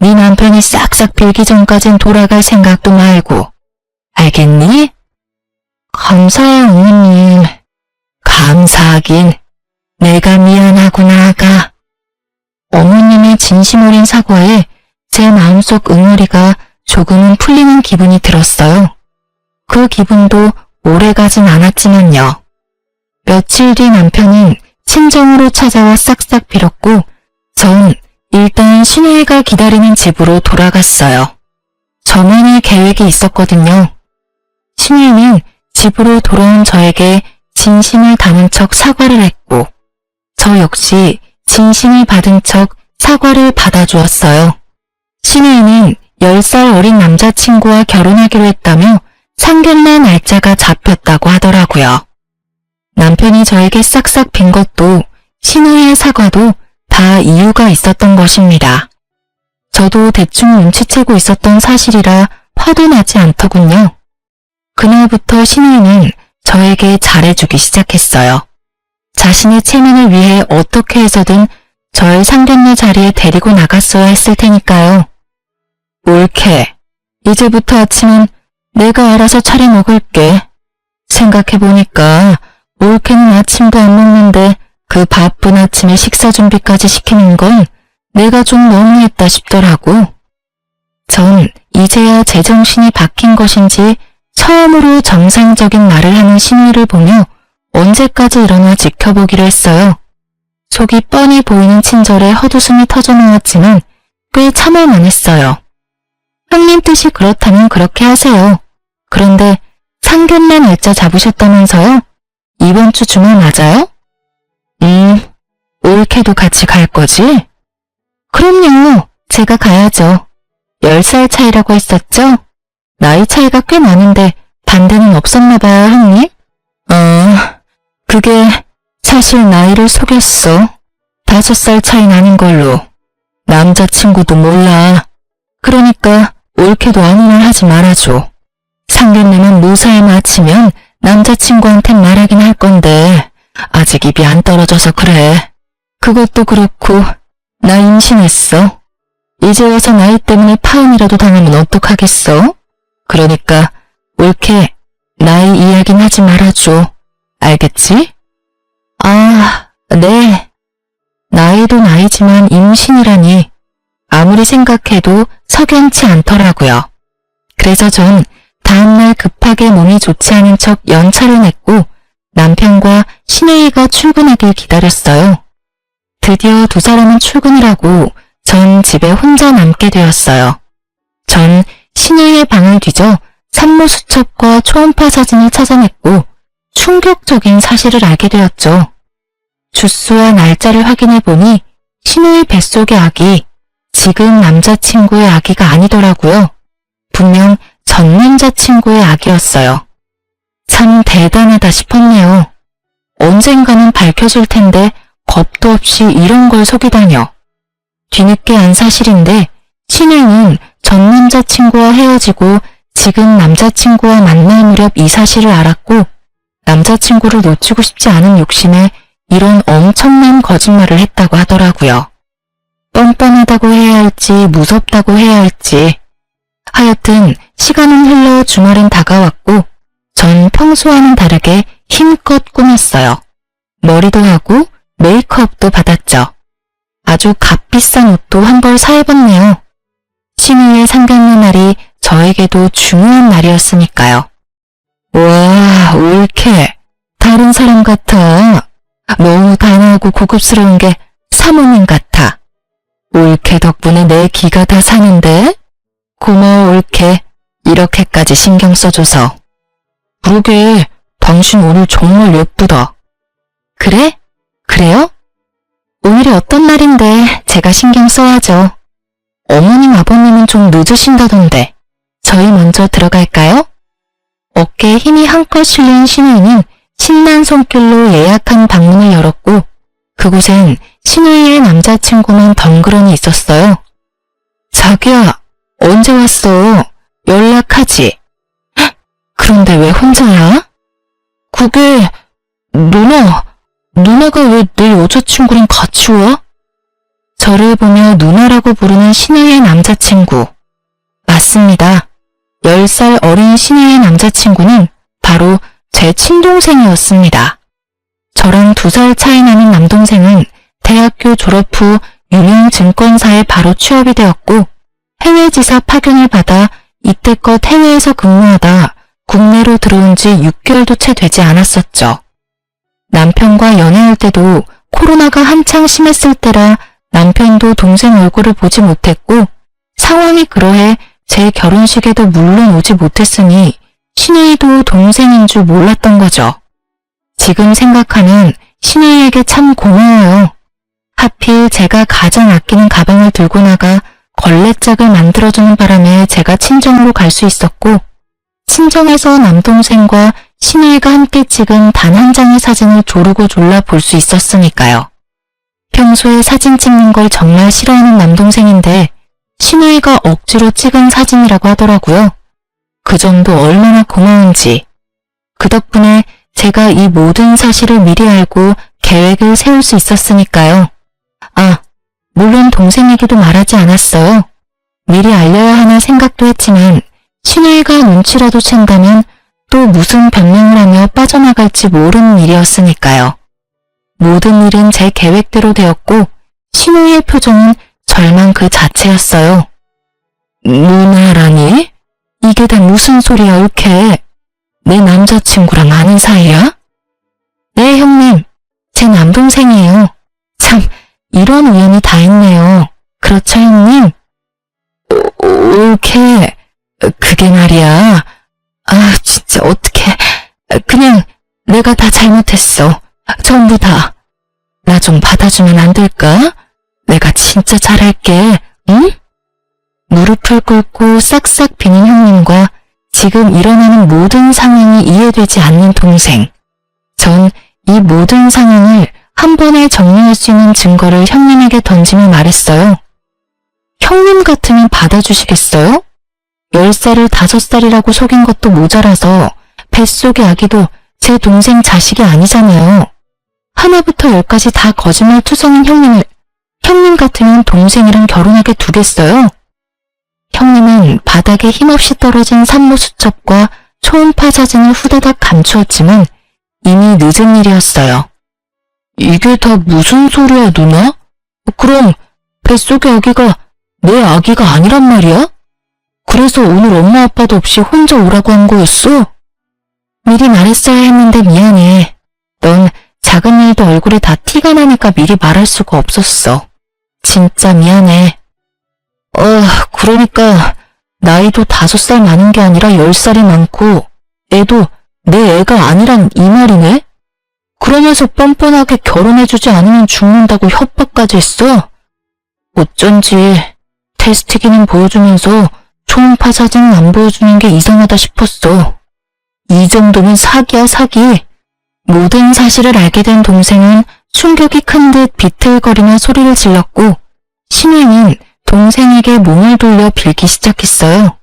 네 남편이 싹싹 빌기 전까진 돌아갈 생각도 말고. 알겠니? 감사해요, 어머님. 감사하긴. 내가 미안하구나, 아가. 어머님의 진심 어린 사과에 제 마음속 응어리가 조금은 풀리는 기분이 들었어요. 그 기분도 오래가진 않았지만요. 며칠 뒤 남편은 친정으로 찾아와 싹싹 빌었고 전 일단 시누이가 기다리는 집으로 돌아갔어요. 저만의 계획이 있었거든요. 시누이는 집으로 돌아온 저에게 진심을 담은 척 사과를 했고 저 역시 진심을 받은 척 사과를 받아주었어요. 시누이는 10살 어린 남자친구와 결혼하기로 했다며 상견례 날짜가 잡혔다고 하더라고요. 남편이 저에게 싹싹 빈 것도 시누이의 사과도 다 이유가 있었던 것입니다. 저도 대충 눈치채고 있었던 사실이라 화도 나지 않더군요. 그날부터 시누이는 저에게 잘해주기 시작했어요. 자신의 체면을 위해 어떻게 해서든 절 상견례 자리에 데리고 나갔어야 했을 테니까요. 옳게. 이제부터 아침은 내가 알아서 차려 먹을게. 생각해보니까 옳게는 아침도 안 먹는데 그 바쁜 아침에 식사 준비까지 시키는 건 내가 좀 너무했다 싶더라고. 전 이제야 제정신이 바뀐 것인지 처음으로 정상적인 말을 하는 시누이를 보며 언제까지 일어나 지켜보기로 했어요. 속이 뻔히 보이는 친절에 헛웃음이 터져나왔지만 꽤 참을만 했어요. 형님 뜻이 그렇다면 그렇게 하세요. 그런데 상견례 날짜 잡으셨다면서요? 이번 주 주말 맞아요? 옳게도 같이 갈 거지? 그럼요. 제가 가야죠. 10살 차이라고 했었죠? 나이 차이가 꽤 나는데 반대는 없었나 봐요, 형님? 그게 사실 나이를 속였어. 5살 차이 나는 걸로. 남자친구도 몰라. 그러니까 옳게도 아닌 말 하지 말아줘. 상견례만 무사히 마치면 남자친구한텐 말하긴 할 건데 아직 입이 안 떨어져서 그래. 그것도 그렇고 나 임신했어. 이제 와서 나이 때문에 파혼이라도 당하면 어떡하겠어? 그러니까 옳게 나이 이야기는 하지 말아줘. 알겠지? 아, 네. 나이도 나이지만 임신이라니 아무리 생각해도 석연치 않더라고요. 그래서 전 다음날 급하게 몸이 좋지 않은 척 연차를 냈고 남편과 시누이가 출근하길 기다렸어요. 드디어 두 사람은 출근을 하고 전 집에 혼자 남게 되었어요. 전 시누이의 방을 뒤져 산모수첩과 초음파 사진을 찾아냈고 충격적인 사실을 알게 되었죠. 주수와 날짜를 확인해보니 시누이 뱃속의 아기, 지금 남자친구의 아기가 아니더라고요. 분명 전 남자친구의 아기였어요. 참 대단하다 싶었네요. 언젠가는 밝혀질 텐데 겁도 없이 이런 걸 속이다녀. 뒤늦게 안 사실인데 시누이는 전 남자친구와 헤어지고 지금 남자친구와 만날 무렵 이 사실을 알았고 남자친구를 놓치고 싶지 않은 욕심에 이런 엄청난 거짓말을 했다고 하더라고요. 뻔뻔하다고 해야 할지 무섭다고 해야 할지 하여튼 시간은 흘러 주말은 다가왔고 전 평소와는 다르게 힘껏 꾸몄어요. 머리도 하고 메이크업도 받았죠. 아주 값비싼 옷도 한 벌 사입었네요. 신우이의 상견례 날이 저에게도 중요한 날이었으니까요. 와, 올케. 다른 사람 같아. 너무 단아하고 고급스러운 게 사모님 같아. 올케 덕분에 내 기가 다 사는데? 고마워, 올케. 이렇게까지 신경 써줘서. 그러게, 당신 오늘 정말 예쁘다. 그래? 그래요? 오늘이 어떤 날인데 제가 신경 써야죠. 어머님, 아버님은 좀 늦으신다던데. 저희 먼저 들어갈까요? 어깨에 힘이 한껏 실린 신우이는 신난 손길로 예약한 방문을 열었고 그곳엔 신우이의 남자친구만 덩그러니 있었어요. 자기야, 언제 왔어? 연락하지. 헉, 그런데 왜 혼자야? 그게 누나가 왜 내 여자친구랑 같이 와? 저를 보며 누나라고 부르는 신우이의 남자친구. 맞습니다. 10살 어린 신우이의 남자친구는 바로 제 친동생이었습니다. 저랑 2살 차이 나는 남동생은 대학교 졸업 후 유명 증권사에 바로 취업이 되었고 해외지사 파견을 받아 이때껏 해외에서 근무하다 국내로 들어온 지 6개월도 채 되지 않았었죠. 남편과 연애할 때도 코로나가 한창 심했을 때라 남편도 동생 얼굴을 보지 못했고 상황이 그러해 제 결혼식에도 물론 오지 못했으니 신우이도 동생인 줄 몰랐던 거죠. 지금 생각하면 신우이에게 참 고마워요. 하필 제가 가장 아끼는 가방을 들고 나가 걸레짝을 만들어주는 바람에 제가 친정으로 갈 수 있었고 친정에서 남동생과 신우이가 함께 찍은 단 한 장의 사진을 조르고 졸라 볼 수 있었으니까요. 평소에 사진 찍는 걸 정말 싫어하는 남동생인데 신우이가 억지로 찍은 사진이라고 하더라고요. 그 정도 얼마나 고마운지. 그 덕분에 제가 이 모든 사실을 미리 알고 계획을 세울 수 있었으니까요. 아, 물론 동생에게도 말하지 않았어요. 미리 알려야 하나 생각도 했지만 신우이가 눈치라도 챈다면 또 무슨 변명을 하며 빠져나갈지 모르는 일이었으니까요. 모든 일은 제 계획대로 되었고 신우이의 표정은 절망 그 자체였어요. 누나라니? 이게 다 무슨 소리야, 올케? 내 남자친구랑 아는 사이야? 네, 형님. 제 남동생이에요. 참, 이런 우연이 다 있네요. 그렇죠, 형님? 올케, 그게 말이야. 아, 진짜 어떡해. 그냥 내가 다 잘못했어. 전부 다. 나 좀 받아주면 안 될까? 내가 진짜 잘할게, 응? 무릎을 꿇고 싹싹 비는 형님과 지금 일어나는 모든 상황이 이해되지 않는 동생. 전 이 모든 상황을 한 번에 정리할 수 있는 증거를 형님에게 던지며 말했어요. 형님 같으면 받아주시겠어요? 10살을 5살이라고 속인 것도 모자라서 뱃속의 아기도 제 동생 자식이 아니잖아요. 하나부터 10까지 다 거짓말 투성인 형님을 형님 같으면 동생이랑 결혼하게 두겠어요? 형님은 바닥에 힘없이 떨어진 산모 수첩과 초음파 사진을 후다닥 감추었지만 이미 늦은 일이었어요. 이게 다 무슨 소리야, 누나? 그럼 뱃속의 아기가 내 아기가 아니란 말이야? 그래서 오늘 엄마 아빠도 없이 혼자 오라고 한 거였어? 미리 말했어야 했는데 미안해. 넌 작은 일도 얼굴에 다 티가 나니까 미리 말할 수가 없었어. 진짜 미안해. 그러니까 나이도 5살 많은 게 아니라 10살이 많고 애도 내 애가 아니란 이 말이네? 그러면서 뻔뻔하게 결혼해주지 않으면 죽는다고 협박까지 했어? 어쩐지 테스트 기능 보여주면서 초음파 사진은 안 보여주는 게 이상하다 싶었어. 이 정도면 사기야, 사기. 모든 사실을 알게 된 동생은 충격이 큰 듯 비틀거리며 소리를 질렀고 신우이는 동생에게 몸을 돌려 빌기 시작했어요.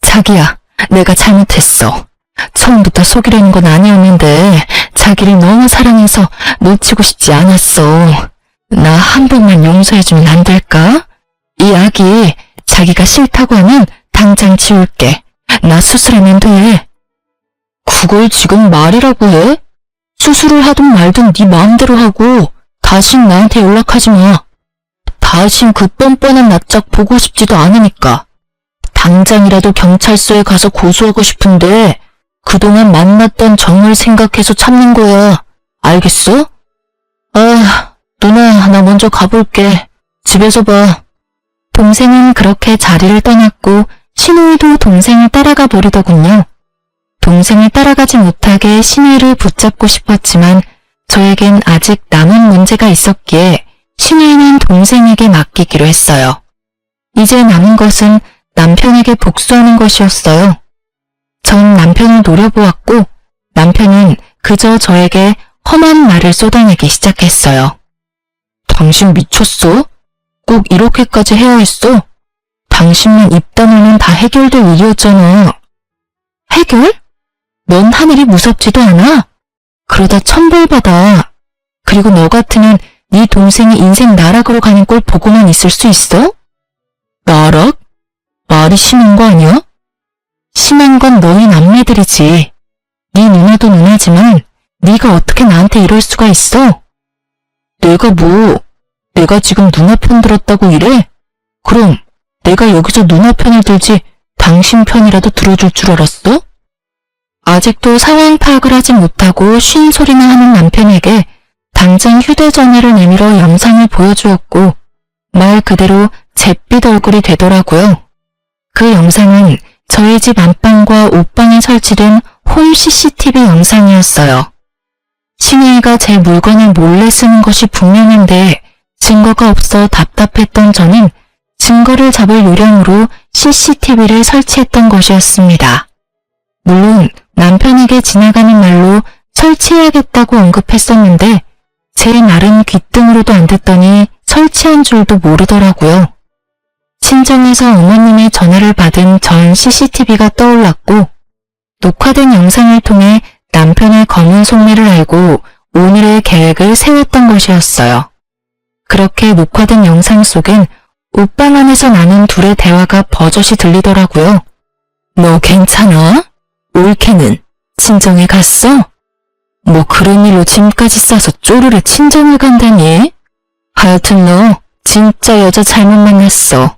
자기야, 내가 잘못했어. 처음부터 속이려는 건 아니었는데 자기를 너무 사랑해서 놓치고 싶지 않았어. 나 한 번만 용서해주면 안 될까? 이 아기 자기가 싫다고 하면 당장 지울게. 나 수술하면 돼. 그걸 지금 말이라고 해? 수술을 하든 말든 네 마음대로 하고 다신 나한테 연락하지 마. 다신 그 뻔뻔한 낯짝 보고 싶지도 않으니까. 당장이라도 경찰서에 가서 고소하고 싶은데 그동안 만났던 정을 생각해서 참는 거야. 알겠어? 아, 누나, 나 먼저 가볼게. 집에서 봐. 동생은 그렇게 자리를 떠났고 신우이도 동생을 따라가 버리더군요. 동생을 따라가지 못하게 신우이를 붙잡고 싶었지만 저에겐 아직 남은 문제가 있었기에 신우이는 동생에게 맡기기로 했어요. 이제 남은 것은 남편에게 복수하는 것이었어요. 전 남편을 노려보았고 남편은 그저 저에게 험한 말을 쏟아내기 시작했어요. 당신 미쳤어? 꼭 이렇게까지 해야 했어? 당신만 입 다물면 다 해결될 일이었잖아. 해결? 넌 하늘이 무섭지도 않아? 그러다 천벌받아. 그리고 너 같으면 네 동생이 인생 나락으로 가는 꼴 보고만 있을 수 있어? 나락? 말이 심한 거 아니야? 심한 건 너희 남매들이지. 네 누나도 누나지만 네가 어떻게 나한테 이럴 수가 있어? 내가 뭐, 내가 지금 누나 편 들었다고 이래? 그럼 내가 여기서 누나 편을 들지 당신 편이라도 들어줄 줄 알았어? 아직도 상황 파악을 하지 못하고 쉰 소리나 하는 남편에게 당장 휴대전화를 내밀어 영상을 보여주었고 말 그대로 잿빛 얼굴이 되더라고요. 그 영상은 저희 집 안방과 옷방에 설치된 홈 CCTV 영상이었어요. 신우이가 제 물건을 몰래 쓰는 것이 분명한데 증거가 없어 답답했던 저는 증거를 잡을 요령으로 CCTV를 설치했던 것이었습니다. 물론 남편에게 지나가는 말로 설치해야겠다고 언급했었는데 제 말은 귓등으로도 안 듣더니 설치한 줄도 모르더라고요. 친정에서 어머님의 전화를 받은 전 CCTV가 떠올랐고 녹화된 영상을 통해 남편의 검은 속내를 알고 오늘의 계획을 세웠던 것이었어요. 그렇게 녹화된 영상 속엔 옷방 안에서 나눈 둘의 대화가 버젓이 들리더라고요. 너 괜찮아? 올케는 친정에 갔어? 뭐 그런 일로 짐까지 싸서 쪼르르 친정을 간다니? 하여튼 너 진짜 여자 잘못 만났어.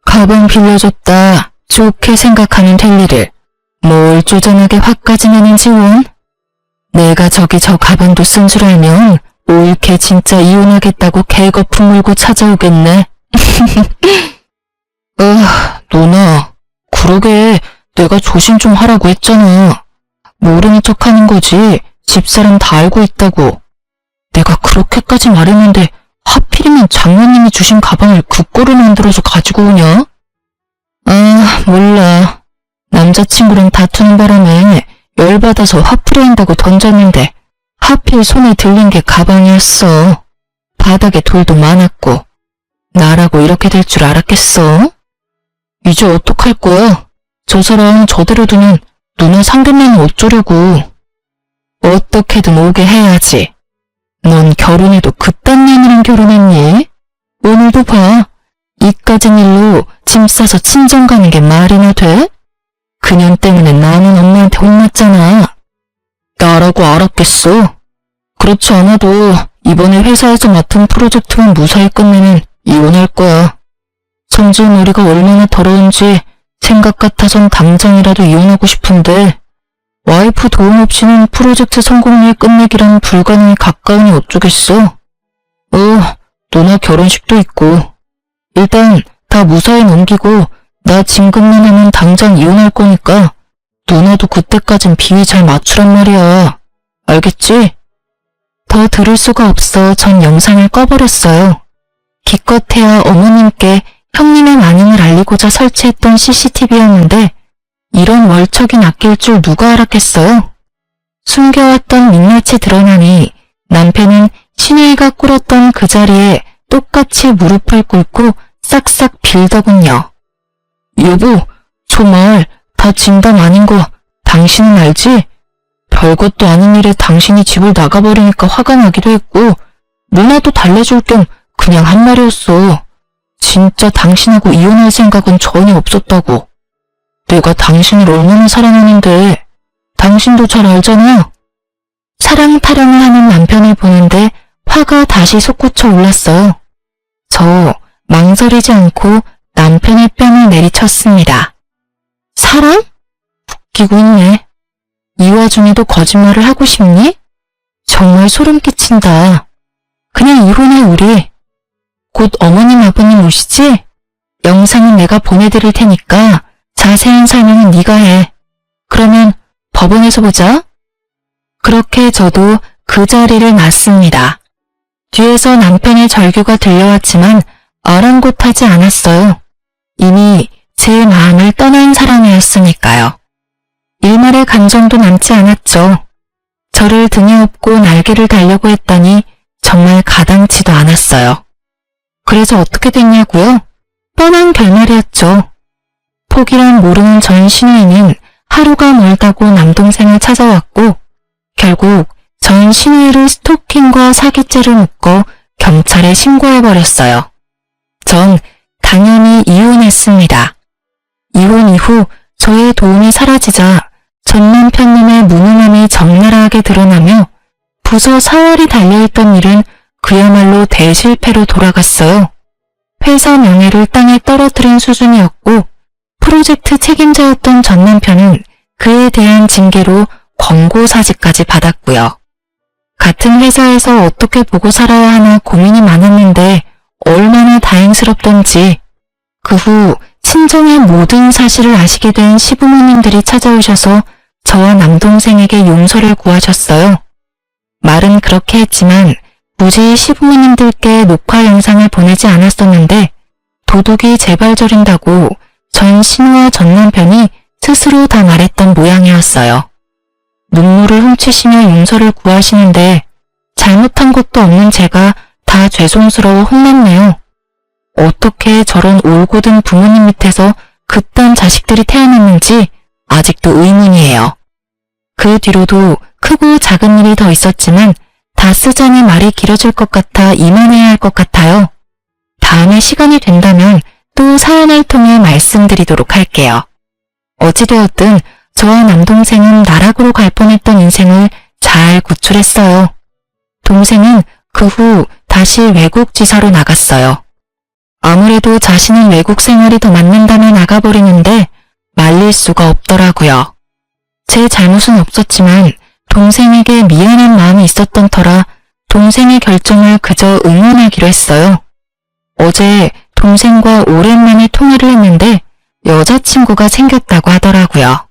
가방 빌려줬다. 좋게 생각하면 될 일을 뭘 쪼잔하게 화까지 내는 지원? 내가 저기 저 가방도 쓴 줄 알면 올케 진짜 이혼하겠다고 개거품 물고 찾아오겠네. 누나, 그러게 내가 조심 좀 하라고 했잖아. 모르는 척하는 거지. 집사람 다 알고 있다고. 내가 그렇게까지 말했는데 하필이면 장모님이 주신 가방을 국고로 만들어서 가지고 오냐? 아, 몰라. 남자친구랑 다투는 바람에 열받아서 화풀이 한다고 던졌는데 하필 손에 들린 게 가방이었어. 바닥에 돌도 많았고. 나라고 이렇게 될 줄 알았겠어? 이제 어떡할 거야? 저 사람 저대로 두면 누나 상견례는 어쩌려고. 어떻게든 오게 해야지. 넌 결혼해도 그딴 년이랑 결혼했니? 오늘도 봐. 이까진 일로 짐 싸서 친정 가는 게 말이나 돼? 그년 때문에 나는 엄마한테 혼났잖아. 나라고 알았겠어? 그렇지 않아도 이번에 회사에서 맡은 프로젝트만 무사히 끝내면 이혼할 거야. 성질머리가 얼마나 더러운지 생각 같아선 당장이라도 이혼하고 싶은데 와이프 도움 없이는 프로젝트 성공률 끝내기란 불가능에 가까우니 어쩌겠어. 누나 결혼식도 있고. 일단 다 무사히 넘기고 나 진급만 하면 당장 이혼할 거니까 누나도 그때까진 비위 잘 맞추란 말이야. 알겠지? 더 들을 수가 없어 전 영상을 꺼버렸어요. 기껏해야 어머님께 형님의 만행을 알리고자 설치했던 CCTV였는데 이런 월척이 낚일 줄 누가 알았겠어요? 숨겨왔던 민낯이 드러나니 남편은 신우이가 꿇었던 그 자리에 똑같이 무릎을 꿇고 싹싹 빌더군요. 여보, 저 말 다 진담 아닌 거 당신은 알지? 별것도 아닌 일에 당신이 집을 나가버리니까 화가 나기도 했고 누나도 달래줄 겸 그냥 한 말이었어. 진짜 당신하고 이혼할 생각은 전혀 없었다고. 내가 당신을 얼마나 사랑하는데 당신도 잘 알잖아. 사랑 타령을 하는 남편을 보는데 화가 다시 솟구쳐 올랐어요. 저 망설이지 않고 남편의 뺨을 내리쳤습니다. 사랑? 웃기고 있네. 이 와중에도 거짓말을 하고 싶니? 정말 소름 끼친다. 그냥 이혼해 우리. 곧 어머님 아버님 오시지? 영상은 내가 보내드릴 테니까 자세한 설명은 네가 해. 그러면 법원에서 보자. 그렇게 저도 그 자리를 났습니다. 뒤에서 남편의 절규가 들려왔지만 아랑곳하지 않았어요. 이미 제 마음을 떠난 사랑이었으니까요. 일말의 감정도 남지 않았죠. 저를 등에 업고 날개를 달려고 했더니 정말 가당치도 않았어요. 그래서 어떻게 됐냐고요? 뻔한 결말이었죠. 포기란 모르는 전 신우이는 하루가 멀다고 남동생을 찾아왔고 결국 전 신우이를 스토킹과 사기죄를 묶어 경찰에 신고해버렸어요. 전 당연히 이혼했습니다. 이혼 이후 저의 도움이 사라지자 전 남편님의 무능함이 적나라하게 드러나며 부서 사활이 달려있던 일은 그야말로 대실패로 돌아갔어요. 회사 명예를 땅에 떨어뜨린 수준이었고 프로젝트 책임자였던 전 남편은 그에 대한 징계로 권고사직까지 받았고요. 같은 회사에서 어떻게 보고 살아야 하나 고민이 많았는데 얼마나 다행스럽던지 그 후 친정의 모든 사실을 아시게 된 시부모님들이 찾아오셔서 저와 남동생에게 용서를 구하셨어요. 말은 그렇게 했지만 굳이 시부모님들께 녹화 영상을 보내지 않았었는데 도둑이 재발 저린다고 전 신우와 전 남편이 스스로 다 말했던 모양이었어요. 눈물을 훔치시며 용서를 구하시는데 잘못한 것도 없는 제가 다 죄송스러워 혼났네요. 어떻게 저런 올곧은 부모님 밑에서 그딴 자식들이 태어났는지 아직도 의문이에요. 그 뒤로도 크고 작은 일이 더 있었지만 다 쓰자니 말이 길어질 것 같아 이만해야 할 것 같아요. 다음에 시간이 된다면 또 사연을 통해 말씀드리도록 할게요. 어찌되었든 저와 남동생은 나락으로 갈 뻔했던 인생을 잘 구출했어요. 동생은 그 후 다시 외국 지사로 나갔어요. 아무래도 자신은 외국 생활이 더 맞는다며 나가버리는데 말릴 수가 없더라고요. 제 잘못은 없었지만 동생에게 미안한 마음이 있었던 터라 동생의 결정을 그저 응원하기로 했어요. 어제 동생과 오랜만에 통화를 했는데 여자친구가 생겼다고 하더라고요.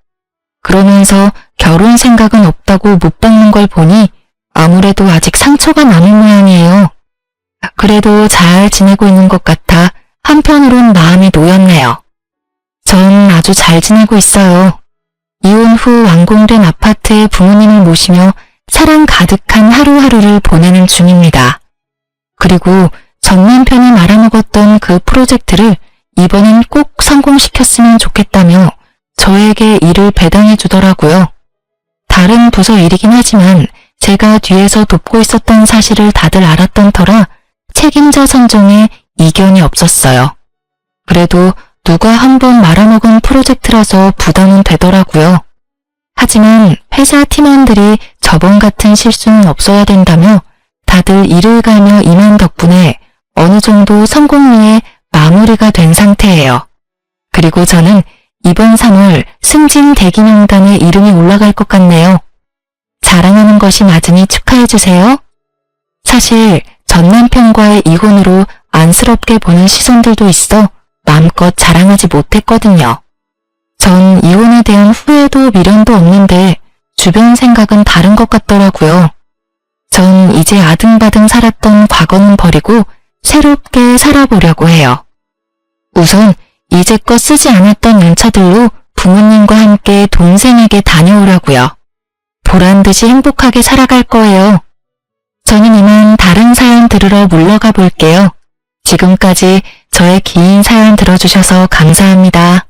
그러면서 결혼 생각은 없다고 못 박는 걸 보니 아무래도 아직 상처가 남은 모양이에요. 그래도 잘 지내고 있는 것 같아 한편으론 마음이 놓였네요. 전 아주 잘 지내고 있어요. 이혼 후 완공된 아파트에 부모님을 모시며 사랑 가득한 하루하루를 보내는 중입니다. 그리고 전 남편이 말아먹었던 그 프로젝트를 이번엔 꼭 성공시켰으면 좋겠다며 저에게 일을 배당해 주더라고요. 다른 부서 일이긴 하지만 제가 뒤에서 돕고 있었던 사실을 다들 알았던 터라 책임자 선정에 이견이 없었어요. 그래도 누가 한번 말아먹은 프로젝트라서 부담은 되더라고요. 하지만 회사 팀원들이 저번 같은 실수는 없어야 된다며 다들 이를 갈며 임한 덕분에 어느 정도 성공리에 마무리가 된 상태예요. 그리고 저는 이번 3월 승진 대기명단에 이름이 올라갈 것 같네요. 자랑하는 것이 맞으니 축하해주세요. 사실 전 남편과의 이혼으로 안쓰럽게 보는 시선들도 있어 마음껏 자랑하지 못했거든요. 전 이혼에 대한 후회도 미련도 없는데 주변 생각은 다른 것 같더라고요. 전 이제 아등바등 살았던 과거는 버리고 새롭게 살아보려고 해요. 우선 이제껏 쓰지 않았던 연차들로 부모님과 함께 동생에게 다녀오려고요. 보란듯이 행복하게 살아갈 거예요. 저는 이만 다른 사연 들으러 물러가 볼게요. 지금까지 저의 긴 사연 들어주셔서 감사합니다.